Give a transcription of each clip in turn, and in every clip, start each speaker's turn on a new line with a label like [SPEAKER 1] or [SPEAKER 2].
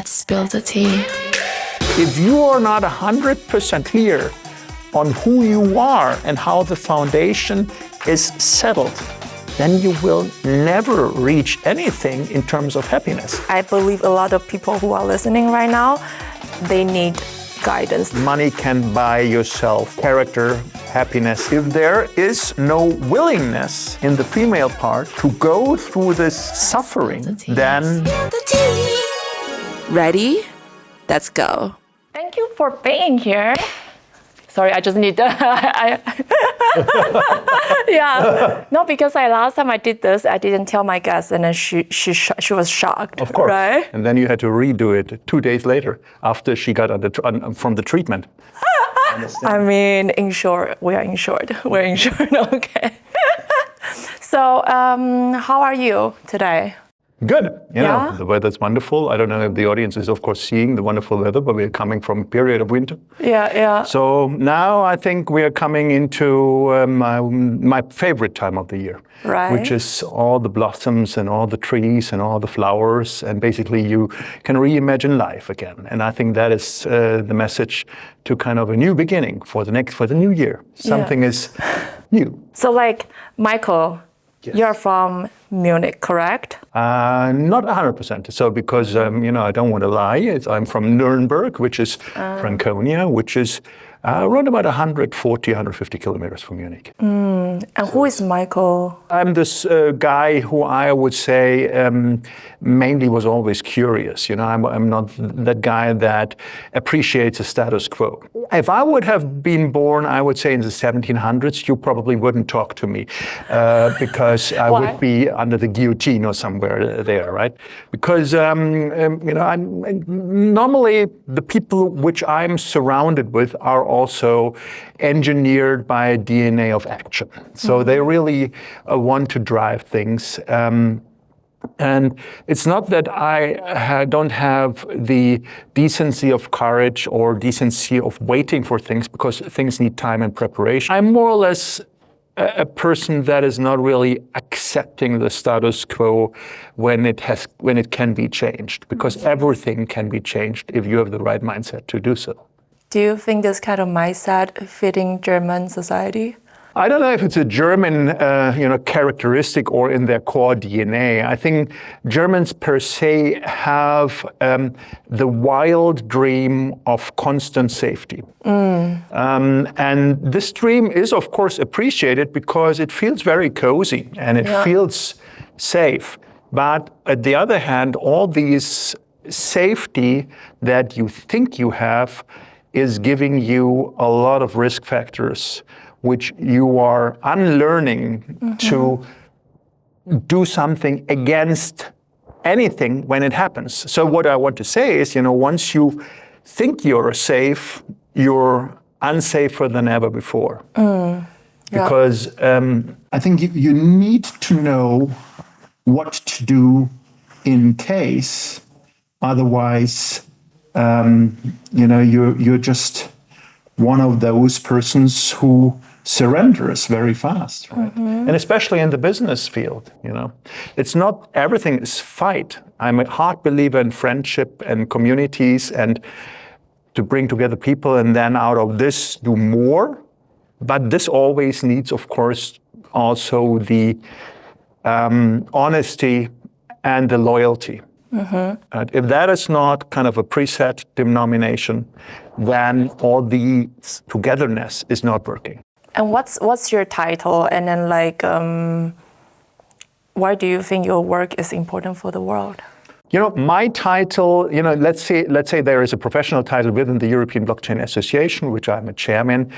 [SPEAKER 1] Spill the tea.
[SPEAKER 2] If you are not 100% clear on who you are and how the foundation is settled, then you will never reach anything in terms of happiness.
[SPEAKER 3] I believe a lot of people who are listening right now, they need guidance.
[SPEAKER 2] Money can buy yourself character, happiness. If there is no willingness in the female part to go through this suffering, then...
[SPEAKER 3] Ready? Let's go.
[SPEAKER 4] Thank you for being here. Sorry, I just need to... yeah. No, because last time I did this, I didn't tell my guests, and then she was shocked.
[SPEAKER 2] Of course.
[SPEAKER 4] Right?
[SPEAKER 2] And then you had to redo it 2 days later after she got from the treatment.
[SPEAKER 3] I mean, insured. We are insured. We're insured. Okay. So, how are you today?
[SPEAKER 2] Good. You know, the weather's wonderful. I don't know if the audience is, of course, seeing the wonderful weather, but we're coming from a period of winter.
[SPEAKER 3] Yeah.
[SPEAKER 2] So now I think we are coming into my favorite time of the year,
[SPEAKER 3] right?
[SPEAKER 2] Which is all the blossoms and all the trees and all the flowers, and basically you can reimagine life again. And I think that is the message to kind of a new beginning for the new year. Something is new.
[SPEAKER 3] So, like, Michael. Yes. You're from Munich, correct?
[SPEAKER 2] Not 100%. So because, I don't want to lie. I'm from Nuremberg, which is Franconia, which is around about 140, 150 kilometers from Munich.
[SPEAKER 3] And who is Michael?
[SPEAKER 2] I'm this guy who I would say mainly was always curious. I'm not that guy that appreciates the status quo. If I would have been born, I would say in the 1700s, you probably wouldn't talk to me because I would be under the guillotine or somewhere there, right? Because, normally the people which I'm surrounded with are also engineered by a DNA of action. So they really want to drive things. And it's not that I don't have the decency of courage or decency of waiting for things, because things need time and preparation. I'm more or less a person that is not really accepting the status quo when it can be changed, because everything can be changed if you have the right mindset to do so.
[SPEAKER 3] Do you think this kind of mindset fitting German society?
[SPEAKER 2] I don't know if it's a German, characteristic or in their core DNA. I think Germans per se have the wild dream of constant safety. And this dream is, of course, appreciated because it feels very cozy and it feels safe. But at the other hand, all these safety that you think you have is giving you a lot of risk factors, which you are unlearning to do something against anything when it happens. So what I want to say is, once you think you're safe, you're unsafer than ever before. Because I think you need to know what to do in case, otherwise, you're just one of those persons who surrenders very fast, right? And especially in the business field, it's not everything is fight. I'm a hard believer in friendship and communities and to bring together people and then out of this do more. But this always needs, of course, also the honesty and the loyalty. If that is not kind of a preset denomination, then all the togetherness is not working.
[SPEAKER 3] And what's your title? And then why do you think your work is important for the world?
[SPEAKER 2] My title, let's say there is a professional title within the European Blockchain Association, which I'm a chairman,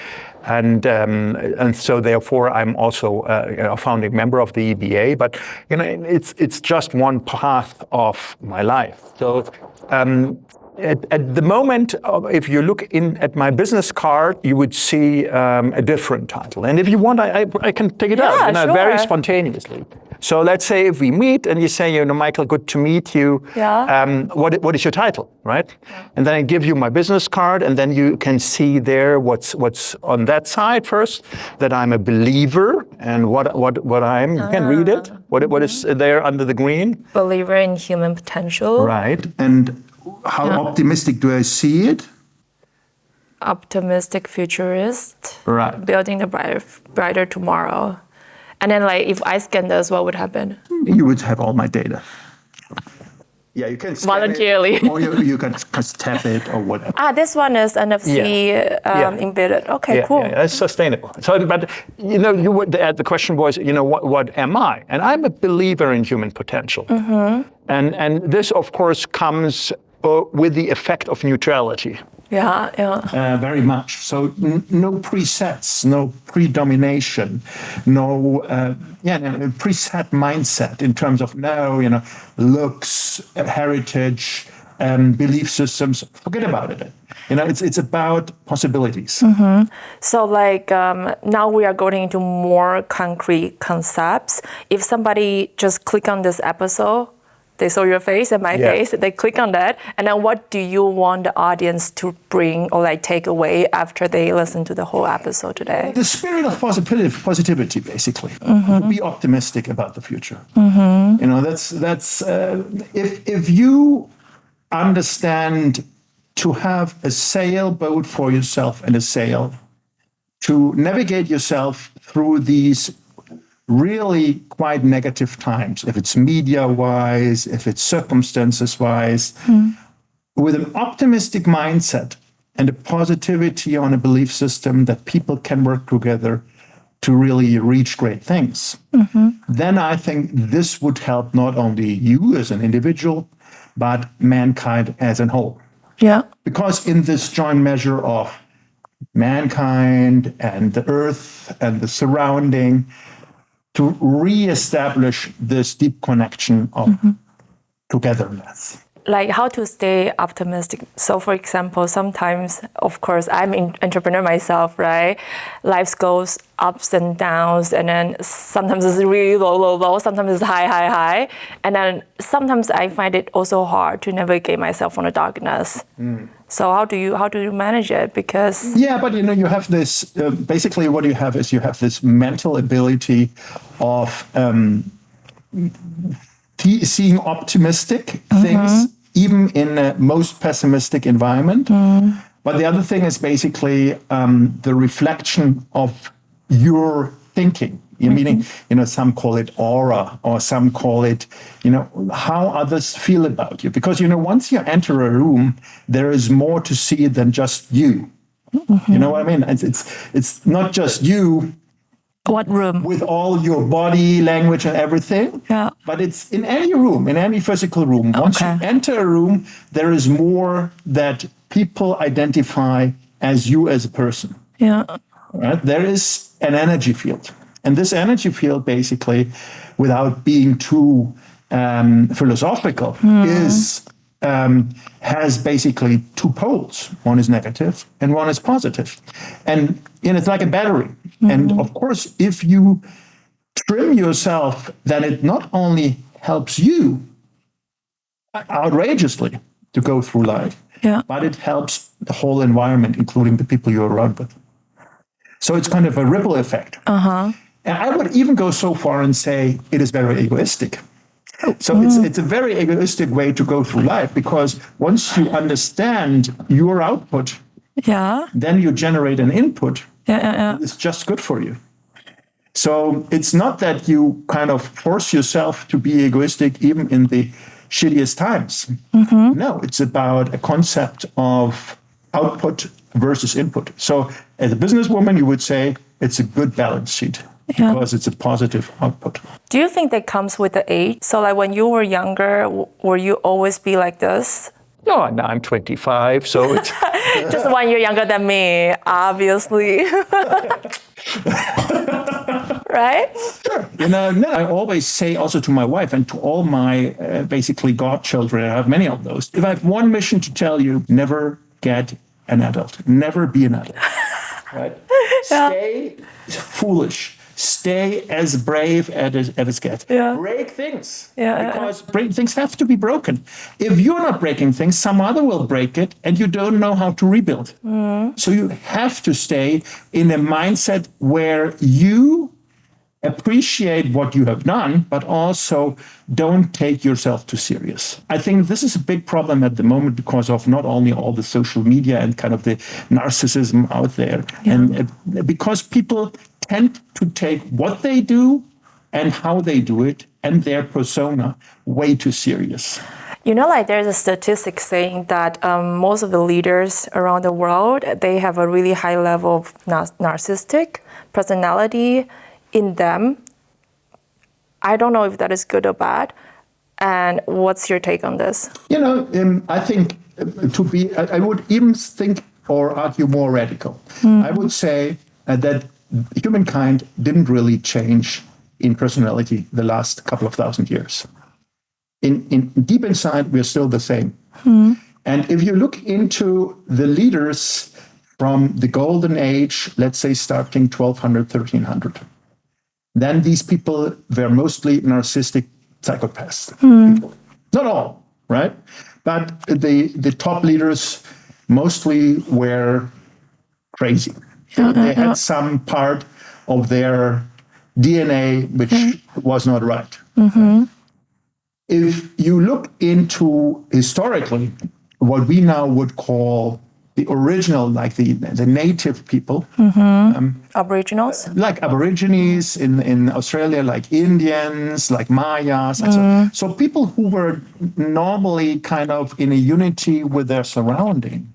[SPEAKER 2] and so therefore I'm also a founding member of the EBA. But it's just one path of my life. So at the moment, if you look at my business card, you would see a different title. And if you want, I can take it out,
[SPEAKER 3] sure.
[SPEAKER 2] Very spontaneously. So let's say if we meet and you say, Michael, good to meet you. What is your title, right? And then I give you my business card, and then you can see there what's on that side first, that I'm a believer, and what I'm. You can read it. What is there under the green?
[SPEAKER 3] Believer in human potential.
[SPEAKER 2] Right. And
[SPEAKER 1] how optimistic do I see it?
[SPEAKER 3] Optimistic futurist.
[SPEAKER 1] Right.
[SPEAKER 3] Building the brighter tomorrow. And then like if I scan this, what would happen?
[SPEAKER 1] You would have all my data. Yeah, you can scan
[SPEAKER 3] voluntarily.
[SPEAKER 1] it, or you can just tap it or whatever.
[SPEAKER 3] This one is NFC embedded. Okay, cool.
[SPEAKER 2] Yeah, it's sustainable. So, but the question was, what am I? And I'm a believer in human potential. And this, of course, comes with the effect of neutrality.
[SPEAKER 1] Very much. So no presets, no predomination, no preset mindset in terms of looks, heritage, belief systems. Forget about it. It's about possibilities.
[SPEAKER 3] So now we are going into more concrete concepts. If somebody just click on this episode, they saw your face and my face, they click on that. And then what do you want the audience to bring or take away after they listen to the whole episode today?
[SPEAKER 1] The spirit of positivity, basically. To be optimistic about the future. That's if you understand to have a sailboat for yourself and a sail, to navigate yourself through these really quite negative times, if it's media-wise, if it's circumstances-wise, with an optimistic mindset and a positivity on a belief system that people can work together to really reach great things, then I think this would help not only you as an individual, but mankind as a whole.
[SPEAKER 3] Yeah.
[SPEAKER 1] Because in this joint measure of mankind and the earth and the surrounding, to re-establish this deep connection of togetherness.
[SPEAKER 3] Like how to stay optimistic. So for example, sometimes, of course, I'm an entrepreneur myself, right? Life goes ups and downs, and then sometimes it's really low, sometimes it's high. And then sometimes I find it also hard to navigate myself from the darkness. So how do you manage it? Because
[SPEAKER 1] but you have this, basically what you have is you have this mental ability of seeing optimistic things, even in a most pessimistic environment. But the other thing is basically the reflection of your thinking. Meaning, some call it aura, or some call it, how others feel about you. Because, once you enter a room, there is more to see than just you. You know what I mean? It's not just you.
[SPEAKER 3] What room?
[SPEAKER 1] With all your body language and everything.
[SPEAKER 3] Yeah.
[SPEAKER 1] But it's in any room, in any physical room. Once you enter a room, there is more that people identify as you as a person.
[SPEAKER 3] Yeah.
[SPEAKER 1] Right? There is an energy field. And this energy field, basically, without being too philosophical, has basically two poles. One is negative and one is positive. And it's like a battery. And of course, if you trim yourself, then it not only helps you outrageously to go through life, but it helps the whole environment, including the people you're around with. So it's kind of a ripple effect. And I would even go so far and say it is very egoistic. So it's a very egoistic way to go through life, because once you understand your output, then you generate an input. It's just good for you. So it's not that you kind of force yourself to be egoistic even in the shittiest times. No, it's about a concept of output versus input. So as a businesswoman, you would say it's a good balance sheet. Because it's a positive output.
[SPEAKER 3] Do you think that comes with the age? So like when you were younger, were you always be like this?
[SPEAKER 2] No, now I'm 25, so it's...
[SPEAKER 3] Just 1 year younger than me, obviously. Right?
[SPEAKER 1] Sure. I always say also to my wife and to all my basically godchildren, I have many of those, if I have one mission to tell you, never get an adult. Never be an adult. Right? Stay foolish. Stay as brave as it gets. Break things. Because things have to be broken. If you're not breaking things, some other will break it, and you don't know how to rebuild. So you have to stay in a mindset where you appreciate what you have done, but also don't take yourself too serious. I think this is a big problem at the moment because of not only all the social media and kind of the narcissism out there, and because people tend to take what they do and how they do it and their persona way too serious.
[SPEAKER 3] You know, like there's a statistic saying that most of the leaders around the world, they have a really high level of narcissistic personality in them. I don't know if that is good or bad. And what's your take on this?
[SPEAKER 1] You know, I think I would even think or argue more radical. I would say that humankind didn't really change in personality the last couple of thousand years. In deep inside, we're still the same. And if you look into the leaders from the golden age, let's say starting 1200, 1300, then these people were mostly narcissistic psychopaths. People. Not all, right? But the top leaders mostly were crazy. They had some part of their DNA which was not right. If you look into historically what we now would call the original, like the native people,
[SPEAKER 3] Aboriginals,
[SPEAKER 1] like Aborigines in Australia, like Indians, like Mayas, and so people who were normally kind of in a unity with their surrounding,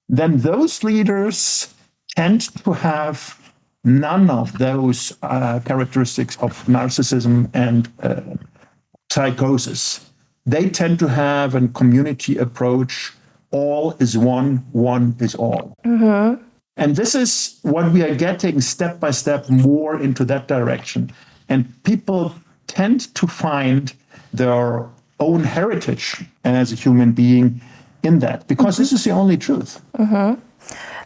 [SPEAKER 1] then those leaders tend to have none of those characteristics of narcissism and psychosis. They tend to have a community approach. All is one, one is all. And this is what we are getting step by step more into that direction. And people tend to find their own heritage as a human being in that, because this is the only truth.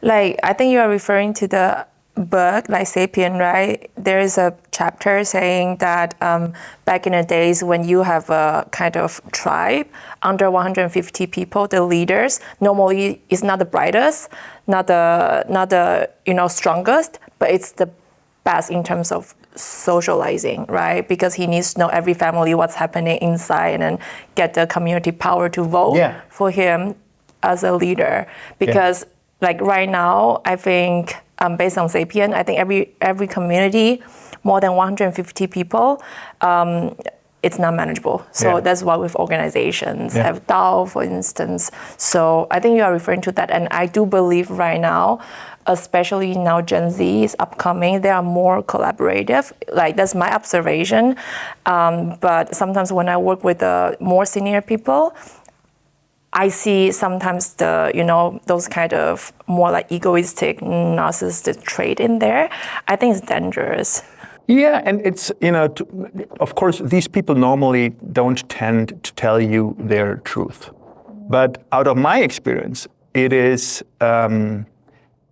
[SPEAKER 3] Like, I think you are referring to the book, like Sapien, right? There is a chapter saying that back in the days when you have a kind of tribe under 150 people, the leaders normally is not the brightest, not the strongest, but it's the best in terms of socializing, right? Because he needs to know every family what's happening inside and then get the community power to vote for him as a leader. Because like right now, I think based on Sapien, I think every community, more than 150 people, it's not manageable. So that's why with organizations have DAO, for instance. So I think you are referring to that. And I do believe right now, especially now Gen Z is upcoming, they are more collaborative. Like that's my observation. But sometimes when I work with the more senior people, I see sometimes those kind of more like egoistic, narcissistic trait in there. I think it's dangerous.
[SPEAKER 2] Yeah, and it's, of course, these people normally don't tend to tell you their truth. But out of my experience, it is,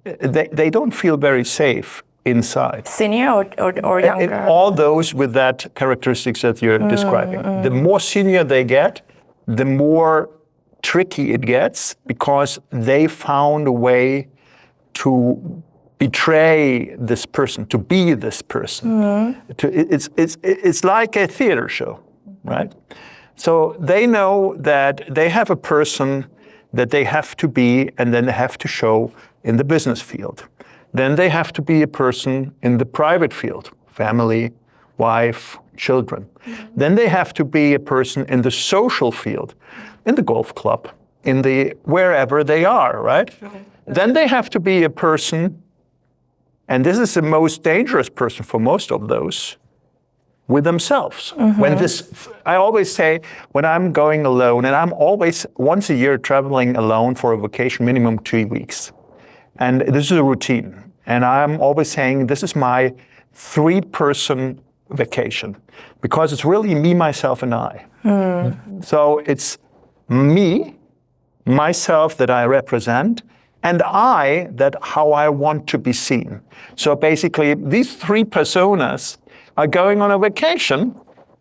[SPEAKER 2] they don't feel very safe inside.
[SPEAKER 3] Senior or younger?
[SPEAKER 2] And all those with that characteristics that you're describing. The more senior they get, the more tricky it gets, because they found a way to betray this person, to be this person. It's like a theater show, right? So they know that they have a person that they have to be, and then they have to show in the business field. Then they have to be a person in the private field, family, wife, children. Then they have to be a person in the social field, in the golf club, in the wherever they are, right? Then they have to be a person, and this is the most dangerous person for most of those, with themselves. I always say, when I'm going alone, and I'm always once a year traveling alone for a vacation, minimum 2 weeks. And this is a routine. And I'm always saying, this is my 3-person vacation, because it's really me, myself, and I. So it's me, myself that I represent, and I, that how I want to be seen. So basically, these 3 personas are going on a vacation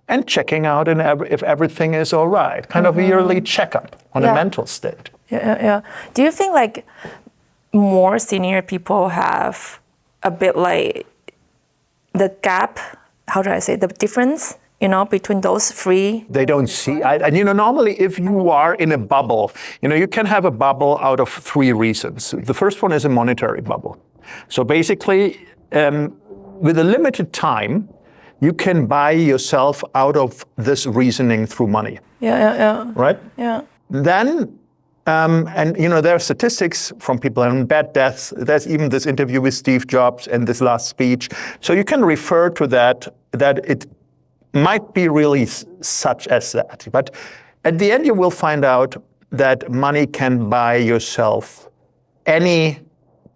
[SPEAKER 2] and checking out if everything is all right. Kind of a yearly checkup on a mental state.
[SPEAKER 3] Do you think like more senior people have a bit like the gap how do I say, the difference, between those three?
[SPEAKER 2] They don't see. And normally if you are in a bubble, you can have a bubble out of three reasons. The first one is a monetary bubble. So basically, with a limited time, you can buy yourself out of this reasoning through money.
[SPEAKER 3] Yeah.
[SPEAKER 2] Right?
[SPEAKER 3] Yeah.
[SPEAKER 2] Then, and there are statistics from people on bad deaths. There's even this interview with Steve Jobs and this last speech. So you can refer to that it might be really such as that. But at the end, you will find out that money can buy yourself any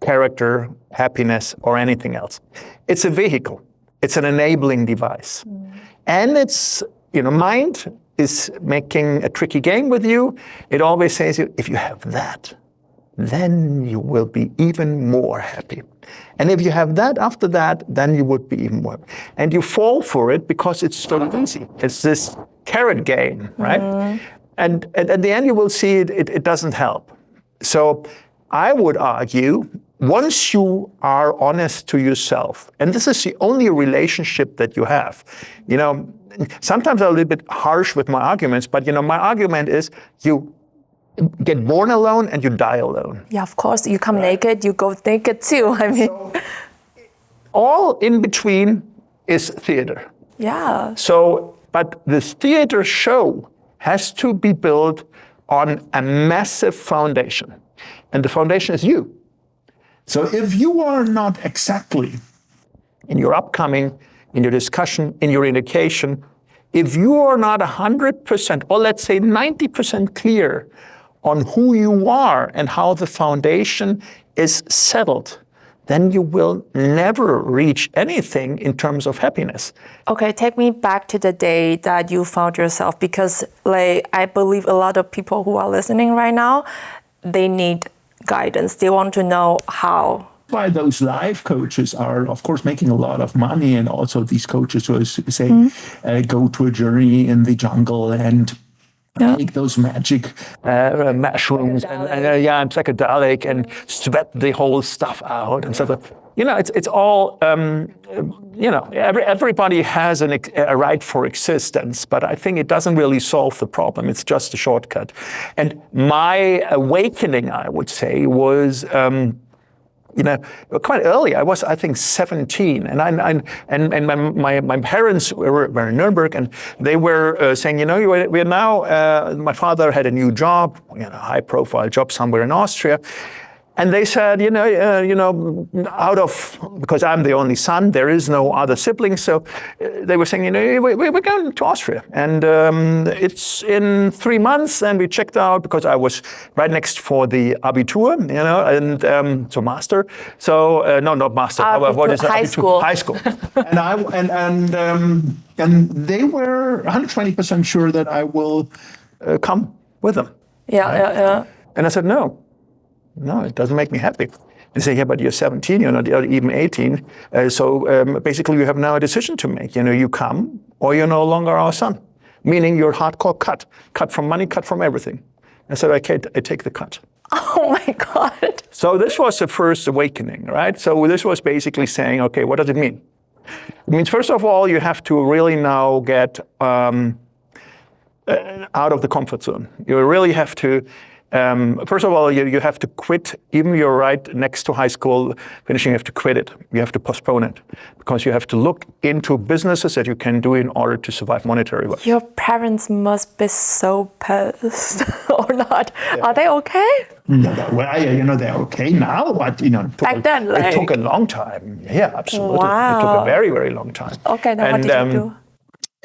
[SPEAKER 2] character, happiness, or anything else. It's a vehicle. It's an enabling device. And it's, mind is making a tricky game with you. It always says, if you have that, then you will be even more happy. And if you have that after that, then you would be even more. And you fall for it because it's so easy. It's this carrot game, right? And at the end, you will see it doesn't help. So I would argue, once you are honest to yourself, and this is the only relationship that you have, sometimes I'm a little bit harsh with my arguments, but my argument is you get born alone and you die alone.
[SPEAKER 3] Yeah, of course. You come naked, you go naked too.
[SPEAKER 2] So, all in between is theater.
[SPEAKER 3] Yeah.
[SPEAKER 2] So, but this theater show has to be built on a massive foundation. And the foundation is you.
[SPEAKER 1] So if you are not exactly
[SPEAKER 2] in your upcoming, in your discussion, in your indication, if you are not 100%, or let's say 90% clear on who you are and how the foundation is settled, then you will never reach anything in terms of happiness.
[SPEAKER 3] Okay, take me back to the day that you found yourself, because I believe a lot of people who are listening right now, they need guidance. They want to know how.
[SPEAKER 1] Why those life coaches are, of course, making a lot of money, and also these coaches who say, go to a journey in the jungle and take those magic
[SPEAKER 2] mushrooms and psychedelic and sweat the whole stuff out and stuff. It's all, everybody has a right for existence, but I think it doesn't really solve the problem. It's just a shortcut. And my awakening, I would say, was quite early. I was, I think, 17, and my parents were in Nuremberg, and they were saying, we are now. My father had a new job, high-profile job somewhere in Austria. And they said, because I'm the only son, there is no other siblings. So they were saying, we're going to Austria. And it's in 3 months. And we checked out, because I was right next for the Abitur, and so master. So, no, not master. What is
[SPEAKER 3] high
[SPEAKER 2] Abitur?
[SPEAKER 3] School.
[SPEAKER 2] High school.
[SPEAKER 1] and they were 120% sure that I will
[SPEAKER 2] come with them.
[SPEAKER 3] Yeah.
[SPEAKER 2] And I said, no, it doesn't make me happy. They say, yeah, but you're 17, you're not even 18. So basically you have now a decision to make. You come, or you're no longer our son. Meaning you're hardcore cut. Cut from money, cut from everything. I said, okay, I take the cut.
[SPEAKER 3] Oh my God.
[SPEAKER 2] So this was the first awakening, right? So this was basically saying, okay, what does it mean? It means, first of all, you have to really now get out of the comfort zone. You really have to, first of all, you have to quit. Even you're right next to high school finishing, you have to quit it. You have to postpone it, because you have to look into businesses that you can do in order to survive monetarily.
[SPEAKER 3] Your parents must be so pissed, or not? Yeah. Are they okay?
[SPEAKER 1] No, they're okay now, but
[SPEAKER 3] back then,
[SPEAKER 2] it took a long time. Yeah, absolutely.
[SPEAKER 3] Wow.
[SPEAKER 2] It took a very, very long time.
[SPEAKER 3] Okay, now what did you do?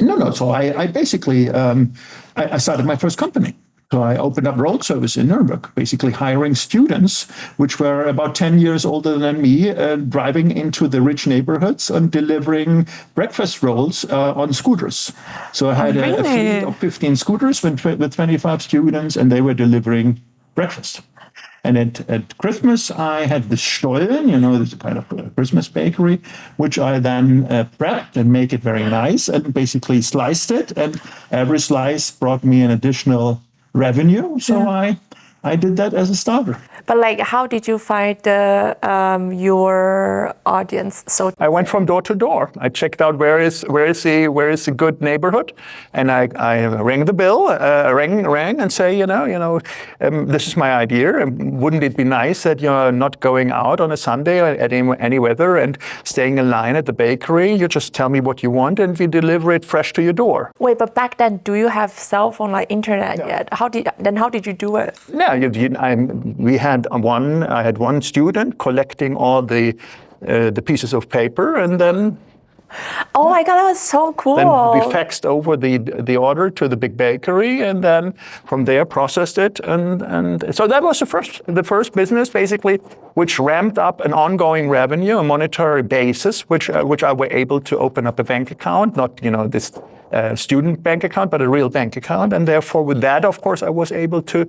[SPEAKER 1] No. So I basically I started my first company. So I opened up road service in Nuremberg, basically hiring students, which were about 10 years older than me, driving into the rich neighborhoods and delivering breakfast rolls on scooters. So I had a fleet of 15 scooters with 25 students, and they were delivering breakfast. And at Christmas, I had the Stollen, this kind of Christmas bakery, which I then prepped and make it very nice and basically sliced it. And every slice brought me an additional revenue. So I I did that as a starter.
[SPEAKER 3] But like, how did you find your audience? So
[SPEAKER 2] I went from door to door. I checked out where is a good neighborhood, and I rang the bell, rang and say, this is my idea. Wouldn't it be nice that you're not going out on a Sunday at any weather and staying in line at the bakery? You just tell me what you want, and we deliver it fresh to your door.
[SPEAKER 3] Wait, but back then, do you have cell phone like internet yet? How did you do it?
[SPEAKER 2] Yeah, I had one student collecting all the pieces of paper, and then.
[SPEAKER 3] Oh my God, that was so cool.
[SPEAKER 2] Then we faxed over the order to the big bakery, and then from there processed it, and so that was the first business basically, which ramped up an ongoing revenue, a monetary basis, which I were able to open up a bank account, not this student bank account, but a real bank account, and therefore with that, of course, I was able to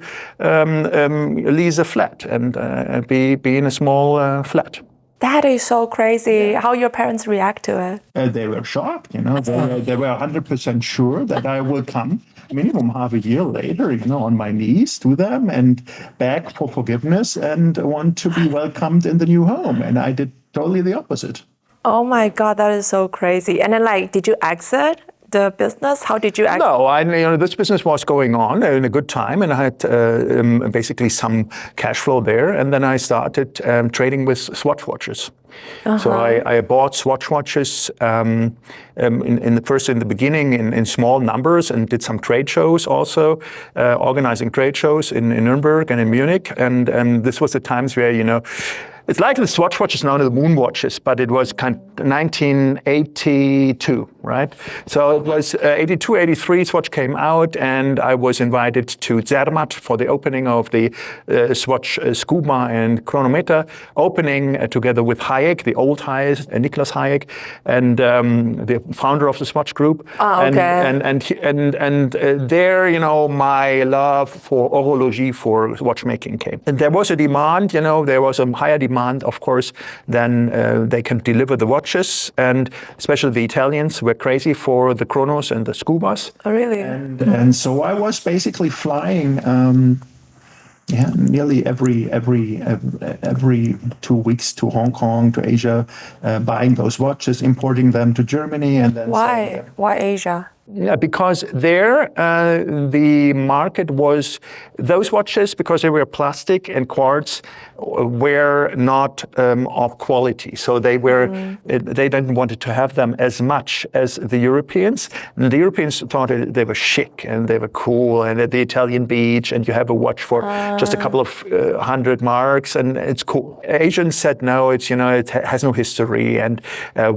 [SPEAKER 2] lease a flat and be in a small flat.
[SPEAKER 3] That is so crazy. How your parents react to it?
[SPEAKER 1] They were shocked, They were 100% sure that I would come minimum half a year later, on my knees to them and beg for forgiveness and want to be welcomed in the new home. And I did totally the opposite.
[SPEAKER 3] Oh my God, that is so crazy. And then did you exit the business? How did you exit?
[SPEAKER 2] No, this business was going on in a good time, and I had basically some cash flow there. And then I started trading with Swatch watches. So I bought Swatch watches in the beginning in small numbers, and did some trade shows also, organizing trade shows in Nuremberg and in Munich. And this was the times where, it's like the Swatch watch is now the moon watches, but it was kind of 1982, right? So it was 82, 83, Swatch came out, and I was invited to Zermatt for the opening of the Swatch Scuba and Chronometer opening together with Hayek, the old Hayek, Niklas Hayek, and the founder of the Swatch Group.
[SPEAKER 3] Okay.
[SPEAKER 2] And there, my love for horology, for watchmaking came. And there was a demand, there was a higher demand, of course, then they can deliver the watches, and especially the Italians were crazy for the chronos and the scubas.
[SPEAKER 3] Oh, really?
[SPEAKER 1] And so I was basically flying, nearly every 2 weeks to Hong Kong, to Asia, buying those watches, importing them to Germany, and then
[SPEAKER 3] why Asia?
[SPEAKER 2] Yeah, because there the market was, those watches, because they were plastic and quartz, were not of quality. So they didn't want to have them as much as the Europeans. And the Europeans thought they were chic and they were cool, and at the Italian beach, and you have a watch for just a couple of 100 marks, and it's cool. Asians said no, it has no history, and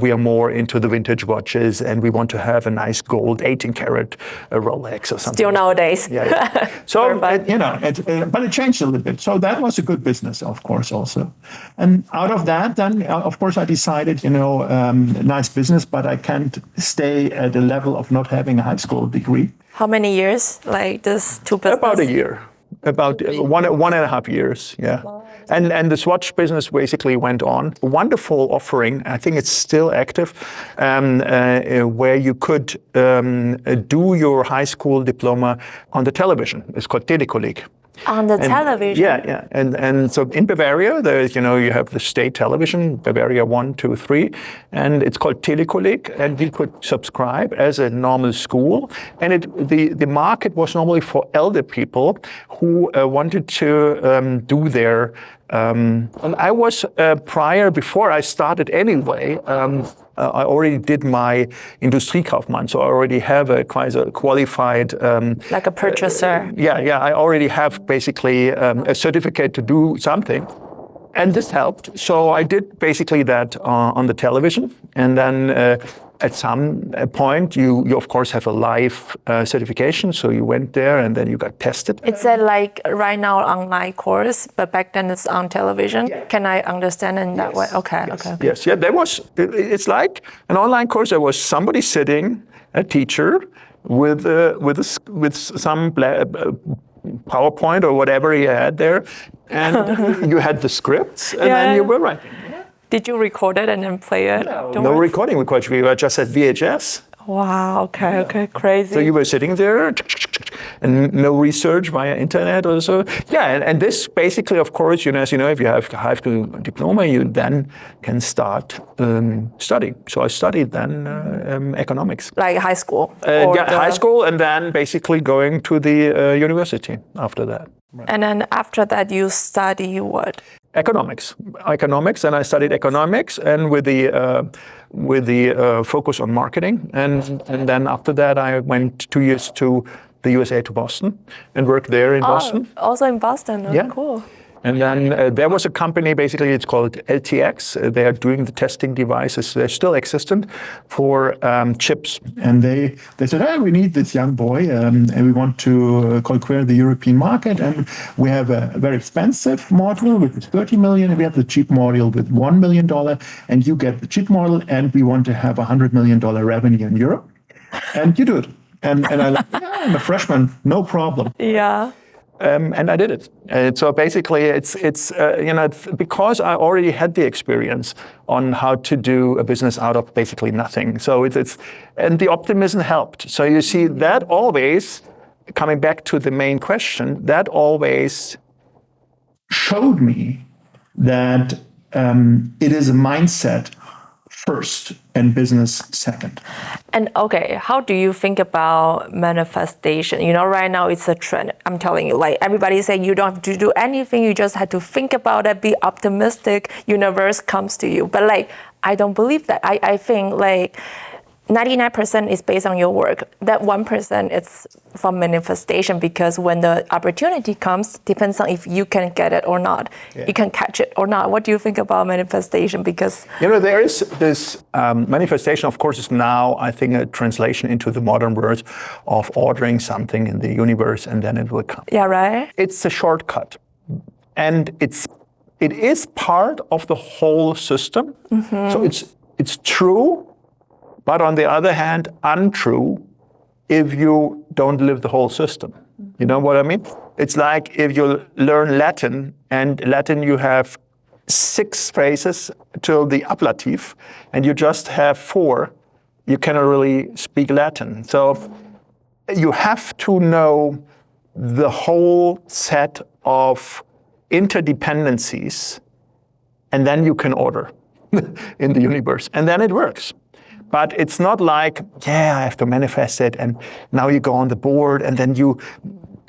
[SPEAKER 2] we are more into the vintage watches, and we want to have a nice gold 18-karat Rolex or something.
[SPEAKER 3] Still nowadays.
[SPEAKER 2] Yeah. So,
[SPEAKER 1] but it changed a little bit. So that was a good business, of course, also. And out of that, then, of course, I decided, nice business, but I can't stay at the level of not having a high school degree.
[SPEAKER 3] How many years, this two business?
[SPEAKER 2] About a year. About 1.5 years, yeah. And the Swatch business basically went on. A wonderful offering, I think it's still active, where you could do your high school diploma on the television. It's called Telekolleg.
[SPEAKER 3] On the television?
[SPEAKER 2] Yeah. And so in Bavaria, there's, you have the state television, Bavaria 1, 2, 3, and it's called Telekolleg, and you could subscribe as a normal school. And the market was normally for elder people who wanted to do their, and I was before I started anyway, I already did my Industriekaufmann, so I already have quite a qualified...
[SPEAKER 3] like a purchaser.
[SPEAKER 2] I already have basically a certificate to do something. And this helped. So I did basically that on the television. And then at some point, you of course have a live certification. So you went there and then you got tested.
[SPEAKER 3] It's right now online course, but back then it's on television. Yeah. Can I understand in that way? Okay.
[SPEAKER 2] Yes. Yeah, it's like an online course. There was somebody sitting, a teacher, with some PowerPoint or whatever he had there, and you had the scripts, and then you were writing.
[SPEAKER 3] Did you record it and then play it?
[SPEAKER 2] No recording, because we were just at VHS.
[SPEAKER 3] Wow, okay, crazy.
[SPEAKER 2] So you were sitting there, and no research via internet or so. Yeah, and this basically, of course, as you know, if you have a high school diploma, you then can start studying. So I studied then economics.
[SPEAKER 3] Like high school?
[SPEAKER 2] High school, and then basically going to the university after that.
[SPEAKER 3] Right. And then after that, you study what?
[SPEAKER 2] Economics, and I studied economics, and with the focus on marketing, and then after that I went 2 years to the USA, to Boston, and worked there in Boston.
[SPEAKER 3] Also in Boston. Oh,
[SPEAKER 2] yeah.
[SPEAKER 3] Cool.
[SPEAKER 2] And then there was a company, basically it's called LTX. They are doing the testing devices. They're still existent for chips.
[SPEAKER 1] And they said, hey, we need this young boy, and we want to conquer the European market. And we have a very expensive model with 30 million, and we have the cheap model with $1 million. And you get the cheap model, and we want to have $100 million revenue in Europe. And you do it. And I'm like, yeah, I'm a freshman, no problem.
[SPEAKER 3] Yeah.
[SPEAKER 2] And I did it. So basically, it's because I already had the experience on how to do a business out of basically nothing. So and the optimism helped. So you see, that always, coming back to the main question, that always
[SPEAKER 1] showed me that it is a mindset first and business second.
[SPEAKER 3] And okay, how do you think about manifestation? Right now it's a trend. I'm telling you, like everybody saying you don't have to do anything, you just have to think about it, be optimistic, universe comes to you. But like, I don't believe that. I think like 99% is based on your work. That 1% is from manifestation, because when the opportunity comes, depends on if you can get it or not. Yeah. You can catch it or not. What do you think about manifestation? Because
[SPEAKER 2] there is this manifestation, of course, is now, I think, a translation into the modern word of ordering something in the universe and then it will come.
[SPEAKER 3] Yeah, right.
[SPEAKER 2] It's a shortcut, and it is part of the whole system. Mm-hmm. So it's true. But on the other hand, untrue if you don't live the whole system. You know what I mean? It's like if you learn Latin, and Latin you have 6 phrases till the ablative, and you just have 4, you cannot really speak Latin. So you have to know the whole set of interdependencies, and then you can order in the universe, and then it works. But it's not like, I have to manifest it, and now you go on the board, and then you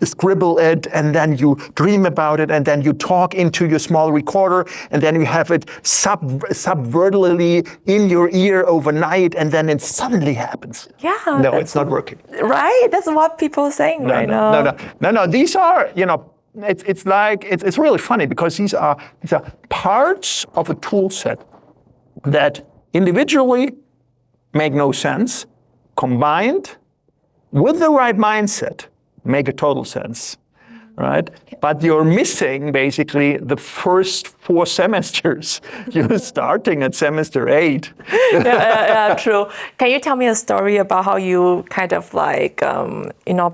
[SPEAKER 2] scribble it, and then you dream about it, and then you talk into your small recorder, and then you have it subvertly in your ear overnight, and then it suddenly happens.
[SPEAKER 3] Yeah.
[SPEAKER 2] No, it's not working.
[SPEAKER 3] Right? That's what people are saying right now.
[SPEAKER 2] No. These are, it's really funny, because these are parts of a tool set that individually make no sense, combined with the right mindset, make a total sense, right? But you're missing basically the first 4 semesters. You're starting at semester 8.
[SPEAKER 3] Yeah, true. Can you tell me a story about how you kind of like,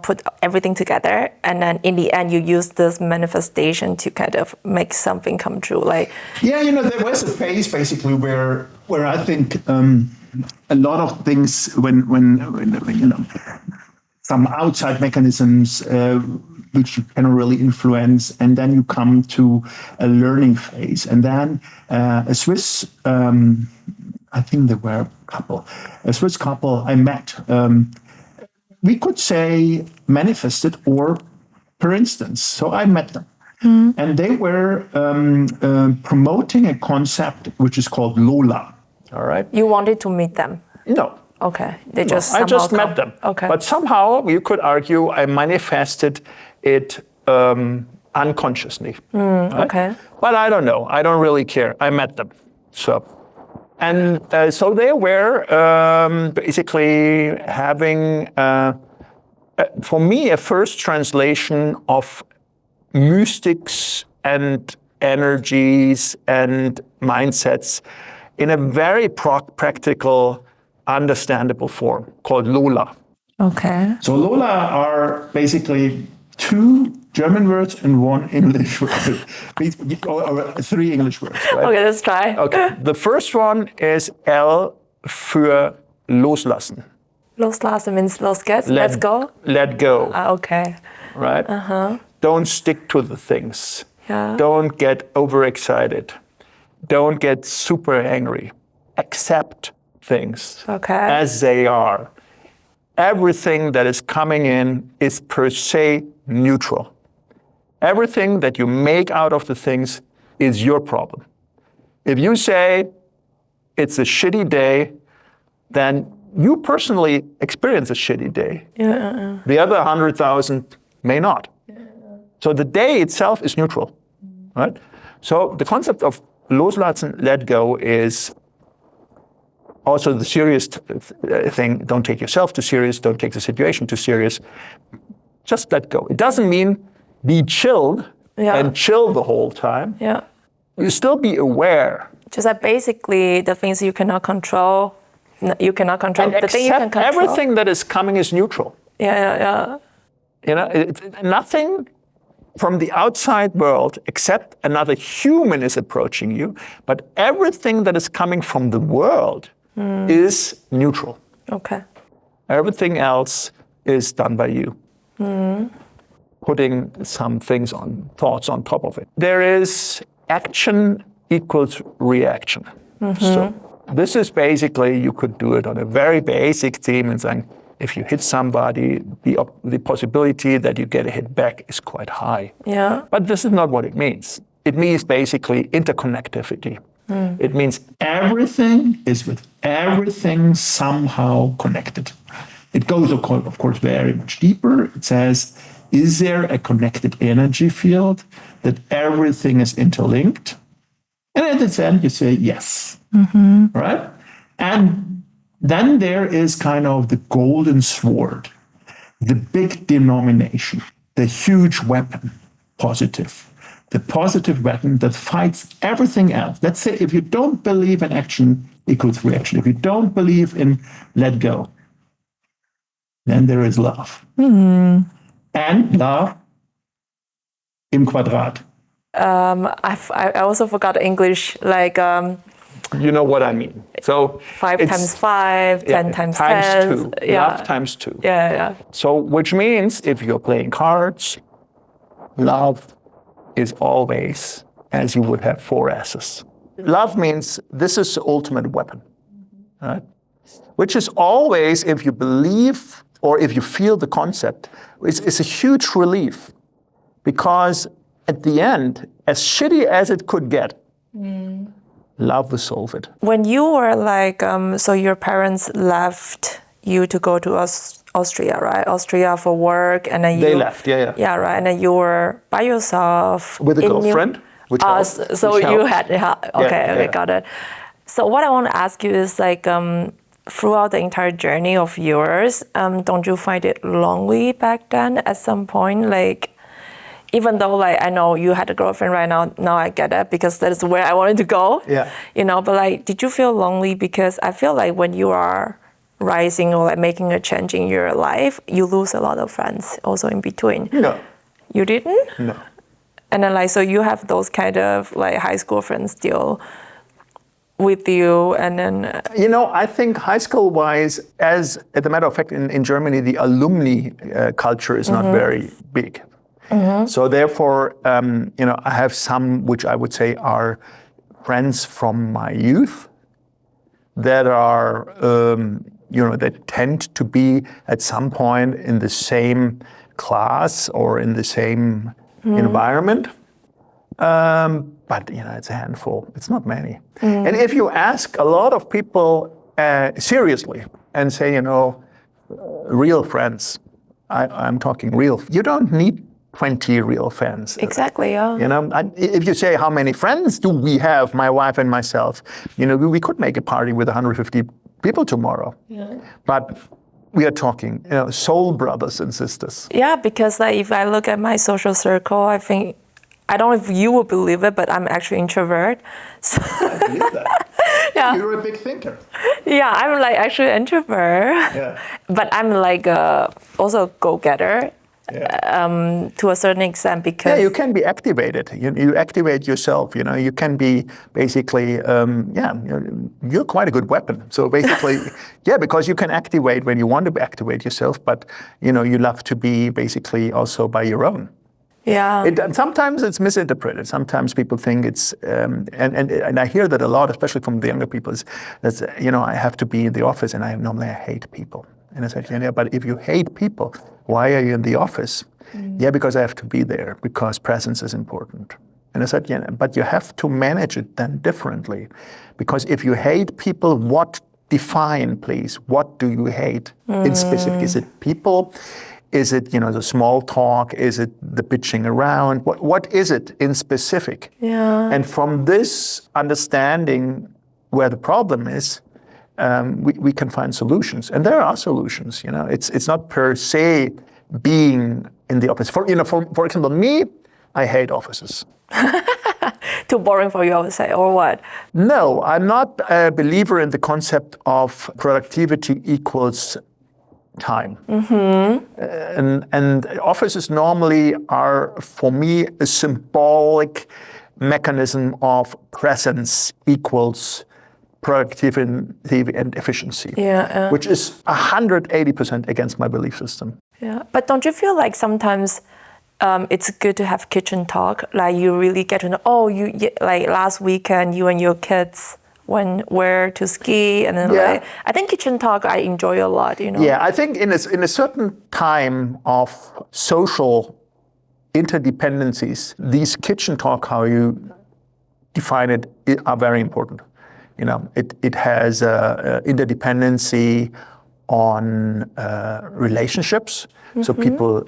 [SPEAKER 3] put everything together, and then in the end you use this manifestation to kind of make something come true? Like,
[SPEAKER 1] yeah, there was a phase basically where I think a lot of things when some outside mechanisms which you cannot really influence, and then you come to a learning phase, and then a Swiss, I think there were a Swiss couple I met, we could say manifested, or per instance. So I met them. Mm-hmm. And they were promoting a concept which is called Lula.
[SPEAKER 2] All right.
[SPEAKER 3] You wanted to meet them?
[SPEAKER 2] No.
[SPEAKER 3] Okay.
[SPEAKER 2] I just met them.
[SPEAKER 3] Okay.
[SPEAKER 2] But somehow you could argue I manifested it unconsciously. Right?
[SPEAKER 3] Okay.
[SPEAKER 2] But I don't know. I don't really care. I met them. So they were basically having, for me, a first translation of mystics and energies and mindsets in a very practical, understandable form called Lula.
[SPEAKER 3] Okay.
[SPEAKER 1] So Lula are basically 2 German words and 1 English word, or 3 English words. Right?
[SPEAKER 3] Okay, let's try.
[SPEAKER 2] Okay. The first one is L für loslassen.
[SPEAKER 3] Loslassen means let's go?
[SPEAKER 2] Let go.
[SPEAKER 3] Okay.
[SPEAKER 2] Right? Don't stick to the things.
[SPEAKER 3] Yeah.
[SPEAKER 2] Don't get overexcited. Don't get super angry. Accept things as they are. Everything that is coming in is per se neutral. Everything that you make out of the things is your problem. If you say it's a shitty day, then you personally experience a shitty day.
[SPEAKER 3] Yeah.
[SPEAKER 2] The other 100,000 may not. So the day itself is neutral, right? So the concept of loslassen, let go, is also the serious thing. Don't take yourself too serious. Don't take the situation too serious. Just let go. It doesn't mean be chilled and chill the whole time.
[SPEAKER 3] Yeah.
[SPEAKER 2] You still be aware.
[SPEAKER 3] Just like basically the things you cannot control, you cannot control.
[SPEAKER 2] And
[SPEAKER 3] the thing you can control.
[SPEAKER 2] Everything that is coming is neutral.
[SPEAKER 3] Yeah.
[SPEAKER 2] You know, nothing from the outside world except another human is approaching you, but everything that is coming from the world is neutral.
[SPEAKER 3] Okay.
[SPEAKER 2] Everything else is done by you. Putting some thoughts on top of it. There is action equals reaction. So this is basically, you could do it on a very basic theme and saying, if you hit somebody, the possibility that you get a hit back is quite high.
[SPEAKER 3] Yeah.
[SPEAKER 2] But this is not what it means. It means basically interconnectivity. It means
[SPEAKER 1] everything is with everything somehow connected. It goes, of course, very much deeper. It says, is there a connected energy field that everything is interlinked? And at the end, you say yes, right? And then there is kind of the golden sword, the big denomination, the huge weapon, positive. The positive weapon that fights everything else. Let's say if you don't believe in action equals reaction, if you don't believe in let go, then there is love. And love im Quadrat.
[SPEAKER 3] I also forgot English, like...
[SPEAKER 2] you know what I mean. So
[SPEAKER 3] 5 times 5, 10 times 10.
[SPEAKER 2] 2. Love times 2.
[SPEAKER 3] Yeah.
[SPEAKER 2] So which means if you're playing cards, love is always as you would have 4 asses. Love means this is the ultimate weapon, right? Which is always, if you believe or if you feel the concept, it's a huge relief. Because at the end, as shitty as it could get, love will solve it.
[SPEAKER 3] When you were like, so your parents left you to go to Austria, right? Austria for work, and then
[SPEAKER 2] they left, yeah.
[SPEAKER 3] Yeah, right. And then you were by yourself
[SPEAKER 2] with a girlfriend, which helped.
[SPEAKER 3] So
[SPEAKER 2] which
[SPEAKER 3] you
[SPEAKER 2] helped.
[SPEAKER 3] had, okay, got it. So what I want to ask you is like, throughout the entire journey of yours, don't you find it lonely back then at some point? Like, even though like I know you had a girlfriend right now I get it because that is where I wanted to go.
[SPEAKER 2] Yeah.
[SPEAKER 3] You know, but like, did you feel lonely? Because I feel like when you are rising or like making a change in your life, you lose a lot of friends also in between.
[SPEAKER 2] No.
[SPEAKER 3] You didn't?
[SPEAKER 2] No.
[SPEAKER 3] And then like, so you have those kind of like high school friends still with you, and then...
[SPEAKER 2] You know, I think high school wise, as a matter of fact, in Germany, the alumni culture is not very big. So therefore, you know, I have some which I would say are friends from my youth that are, you know, that tend to be at some point in the same class or in the same environment. But, you know, it's a handful. It's not many. And if you ask a lot of people seriously and say, you know, real friends, I'm talking real, you don't need 20 real friends.
[SPEAKER 3] Exactly, yeah.
[SPEAKER 2] You know, if you say how many friends do we have, my wife and myself, you know, we could make a party with 150 people tomorrow. Yeah. But we are talking, you know, soul brothers and sisters.
[SPEAKER 3] Yeah, because like if I look at my social circle, I think, I don't know if you will believe it, but I'm actually introvert. So
[SPEAKER 1] I believe that.
[SPEAKER 3] Yeah.
[SPEAKER 1] You're a big thinker.
[SPEAKER 3] Yeah, I'm like actually introvert.
[SPEAKER 1] Yeah.
[SPEAKER 3] But I'm like also a go-getter. to a certain extent because...
[SPEAKER 2] Yeah, you can be activated. You activate yourself, you can be basically, you're quite a good weapon. So basically, because you can activate when you want to activate yourself, but, you love to be basically also by your own.
[SPEAKER 3] Yeah.
[SPEAKER 2] Sometimes it's misinterpreted. Sometimes people think it's, and I hear that a lot, especially from the younger people, is that, I have to be in the office and I hate people. And I said, but if you hate people, why are you in the office? Yeah, because I have to be there, because presence is important. And I said, but you have to manage it then differently. Because if you hate people, what do you hate in specific? Is it people? Is it, the small talk? Is it the bitching around? What is it in specific?
[SPEAKER 3] Yeah.
[SPEAKER 2] And from this understanding where the problem is, we can find solutions. And there are solutions, It's not per se being in the office. For example, me, I hate offices.
[SPEAKER 3] Too boring for you, I would say, or what?
[SPEAKER 2] No, I'm not a believer in the concept of productivity equals time. And offices normally are, for me, a symbolic mechanism of presence equals productivity and efficiency, which is 180% against my belief system.
[SPEAKER 3] Yeah, but don't you feel like sometimes it's good to have kitchen talk? Like you really get to know, like last weekend, you and your kids went where to ski, and then I think kitchen talk I enjoy a lot,
[SPEAKER 2] Yeah, I think in a certain time of social interdependencies, these kitchen talk, how you define it, are very important. It has interdependency on relationships. So people,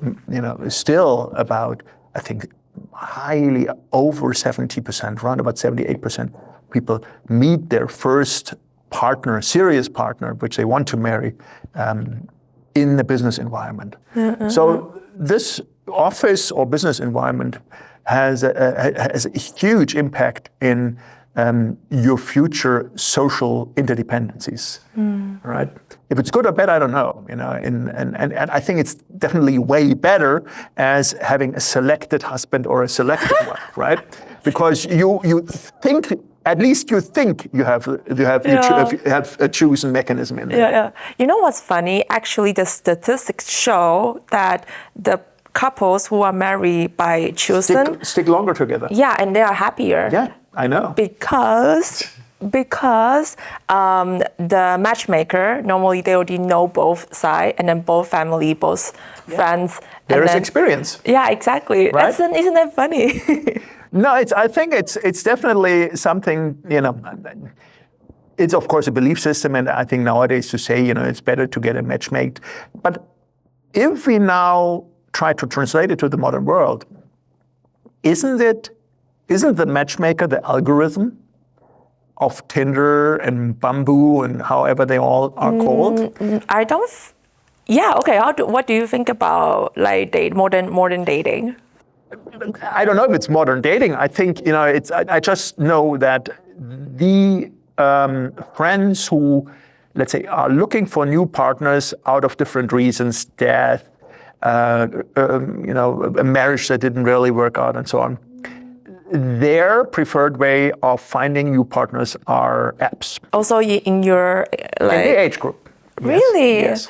[SPEAKER 2] still about, I think, highly over 70%, around about 78%, people meet their first partner, serious partner, which they want to marry, in the business environment. So this office or business environment has a huge impact in your future social interdependencies, right? If it's good or bad, I don't know, and I think it's definitely way better as having a selected husband or a selected wife, right? Because you think, at least you think you have a chosen mechanism in there.
[SPEAKER 3] Yeah. You know what's funny? Actually, the statistics show that the couples who are married by chosen
[SPEAKER 2] stick longer together.
[SPEAKER 3] Yeah, and they are happier.
[SPEAKER 2] Yeah, I know.
[SPEAKER 3] Because the matchmaker, normally they already know both sides, and then both family, both friends.
[SPEAKER 2] There is experience.
[SPEAKER 3] Yeah, exactly.
[SPEAKER 2] Right?
[SPEAKER 3] Isn't that funny?
[SPEAKER 2] No, I think it's definitely something, it's of course a belief system, and I think nowadays to say, it's better to get a matchmate. But if we now try to translate it to the modern world, isn't the matchmaker the algorithm of Tinder and Bumble and however they all are called?
[SPEAKER 3] I don't. Yeah. Okay. What do you think about like modern dating?
[SPEAKER 2] I don't know if it's modern dating. I think I just know that the friends who, let's say, are looking for new partners out of different reasons, death, a marriage that didn't really work out, and so on. Their preferred way of finding new partners are apps.
[SPEAKER 3] Also in your
[SPEAKER 2] in the age group.
[SPEAKER 3] Really?
[SPEAKER 2] Yes.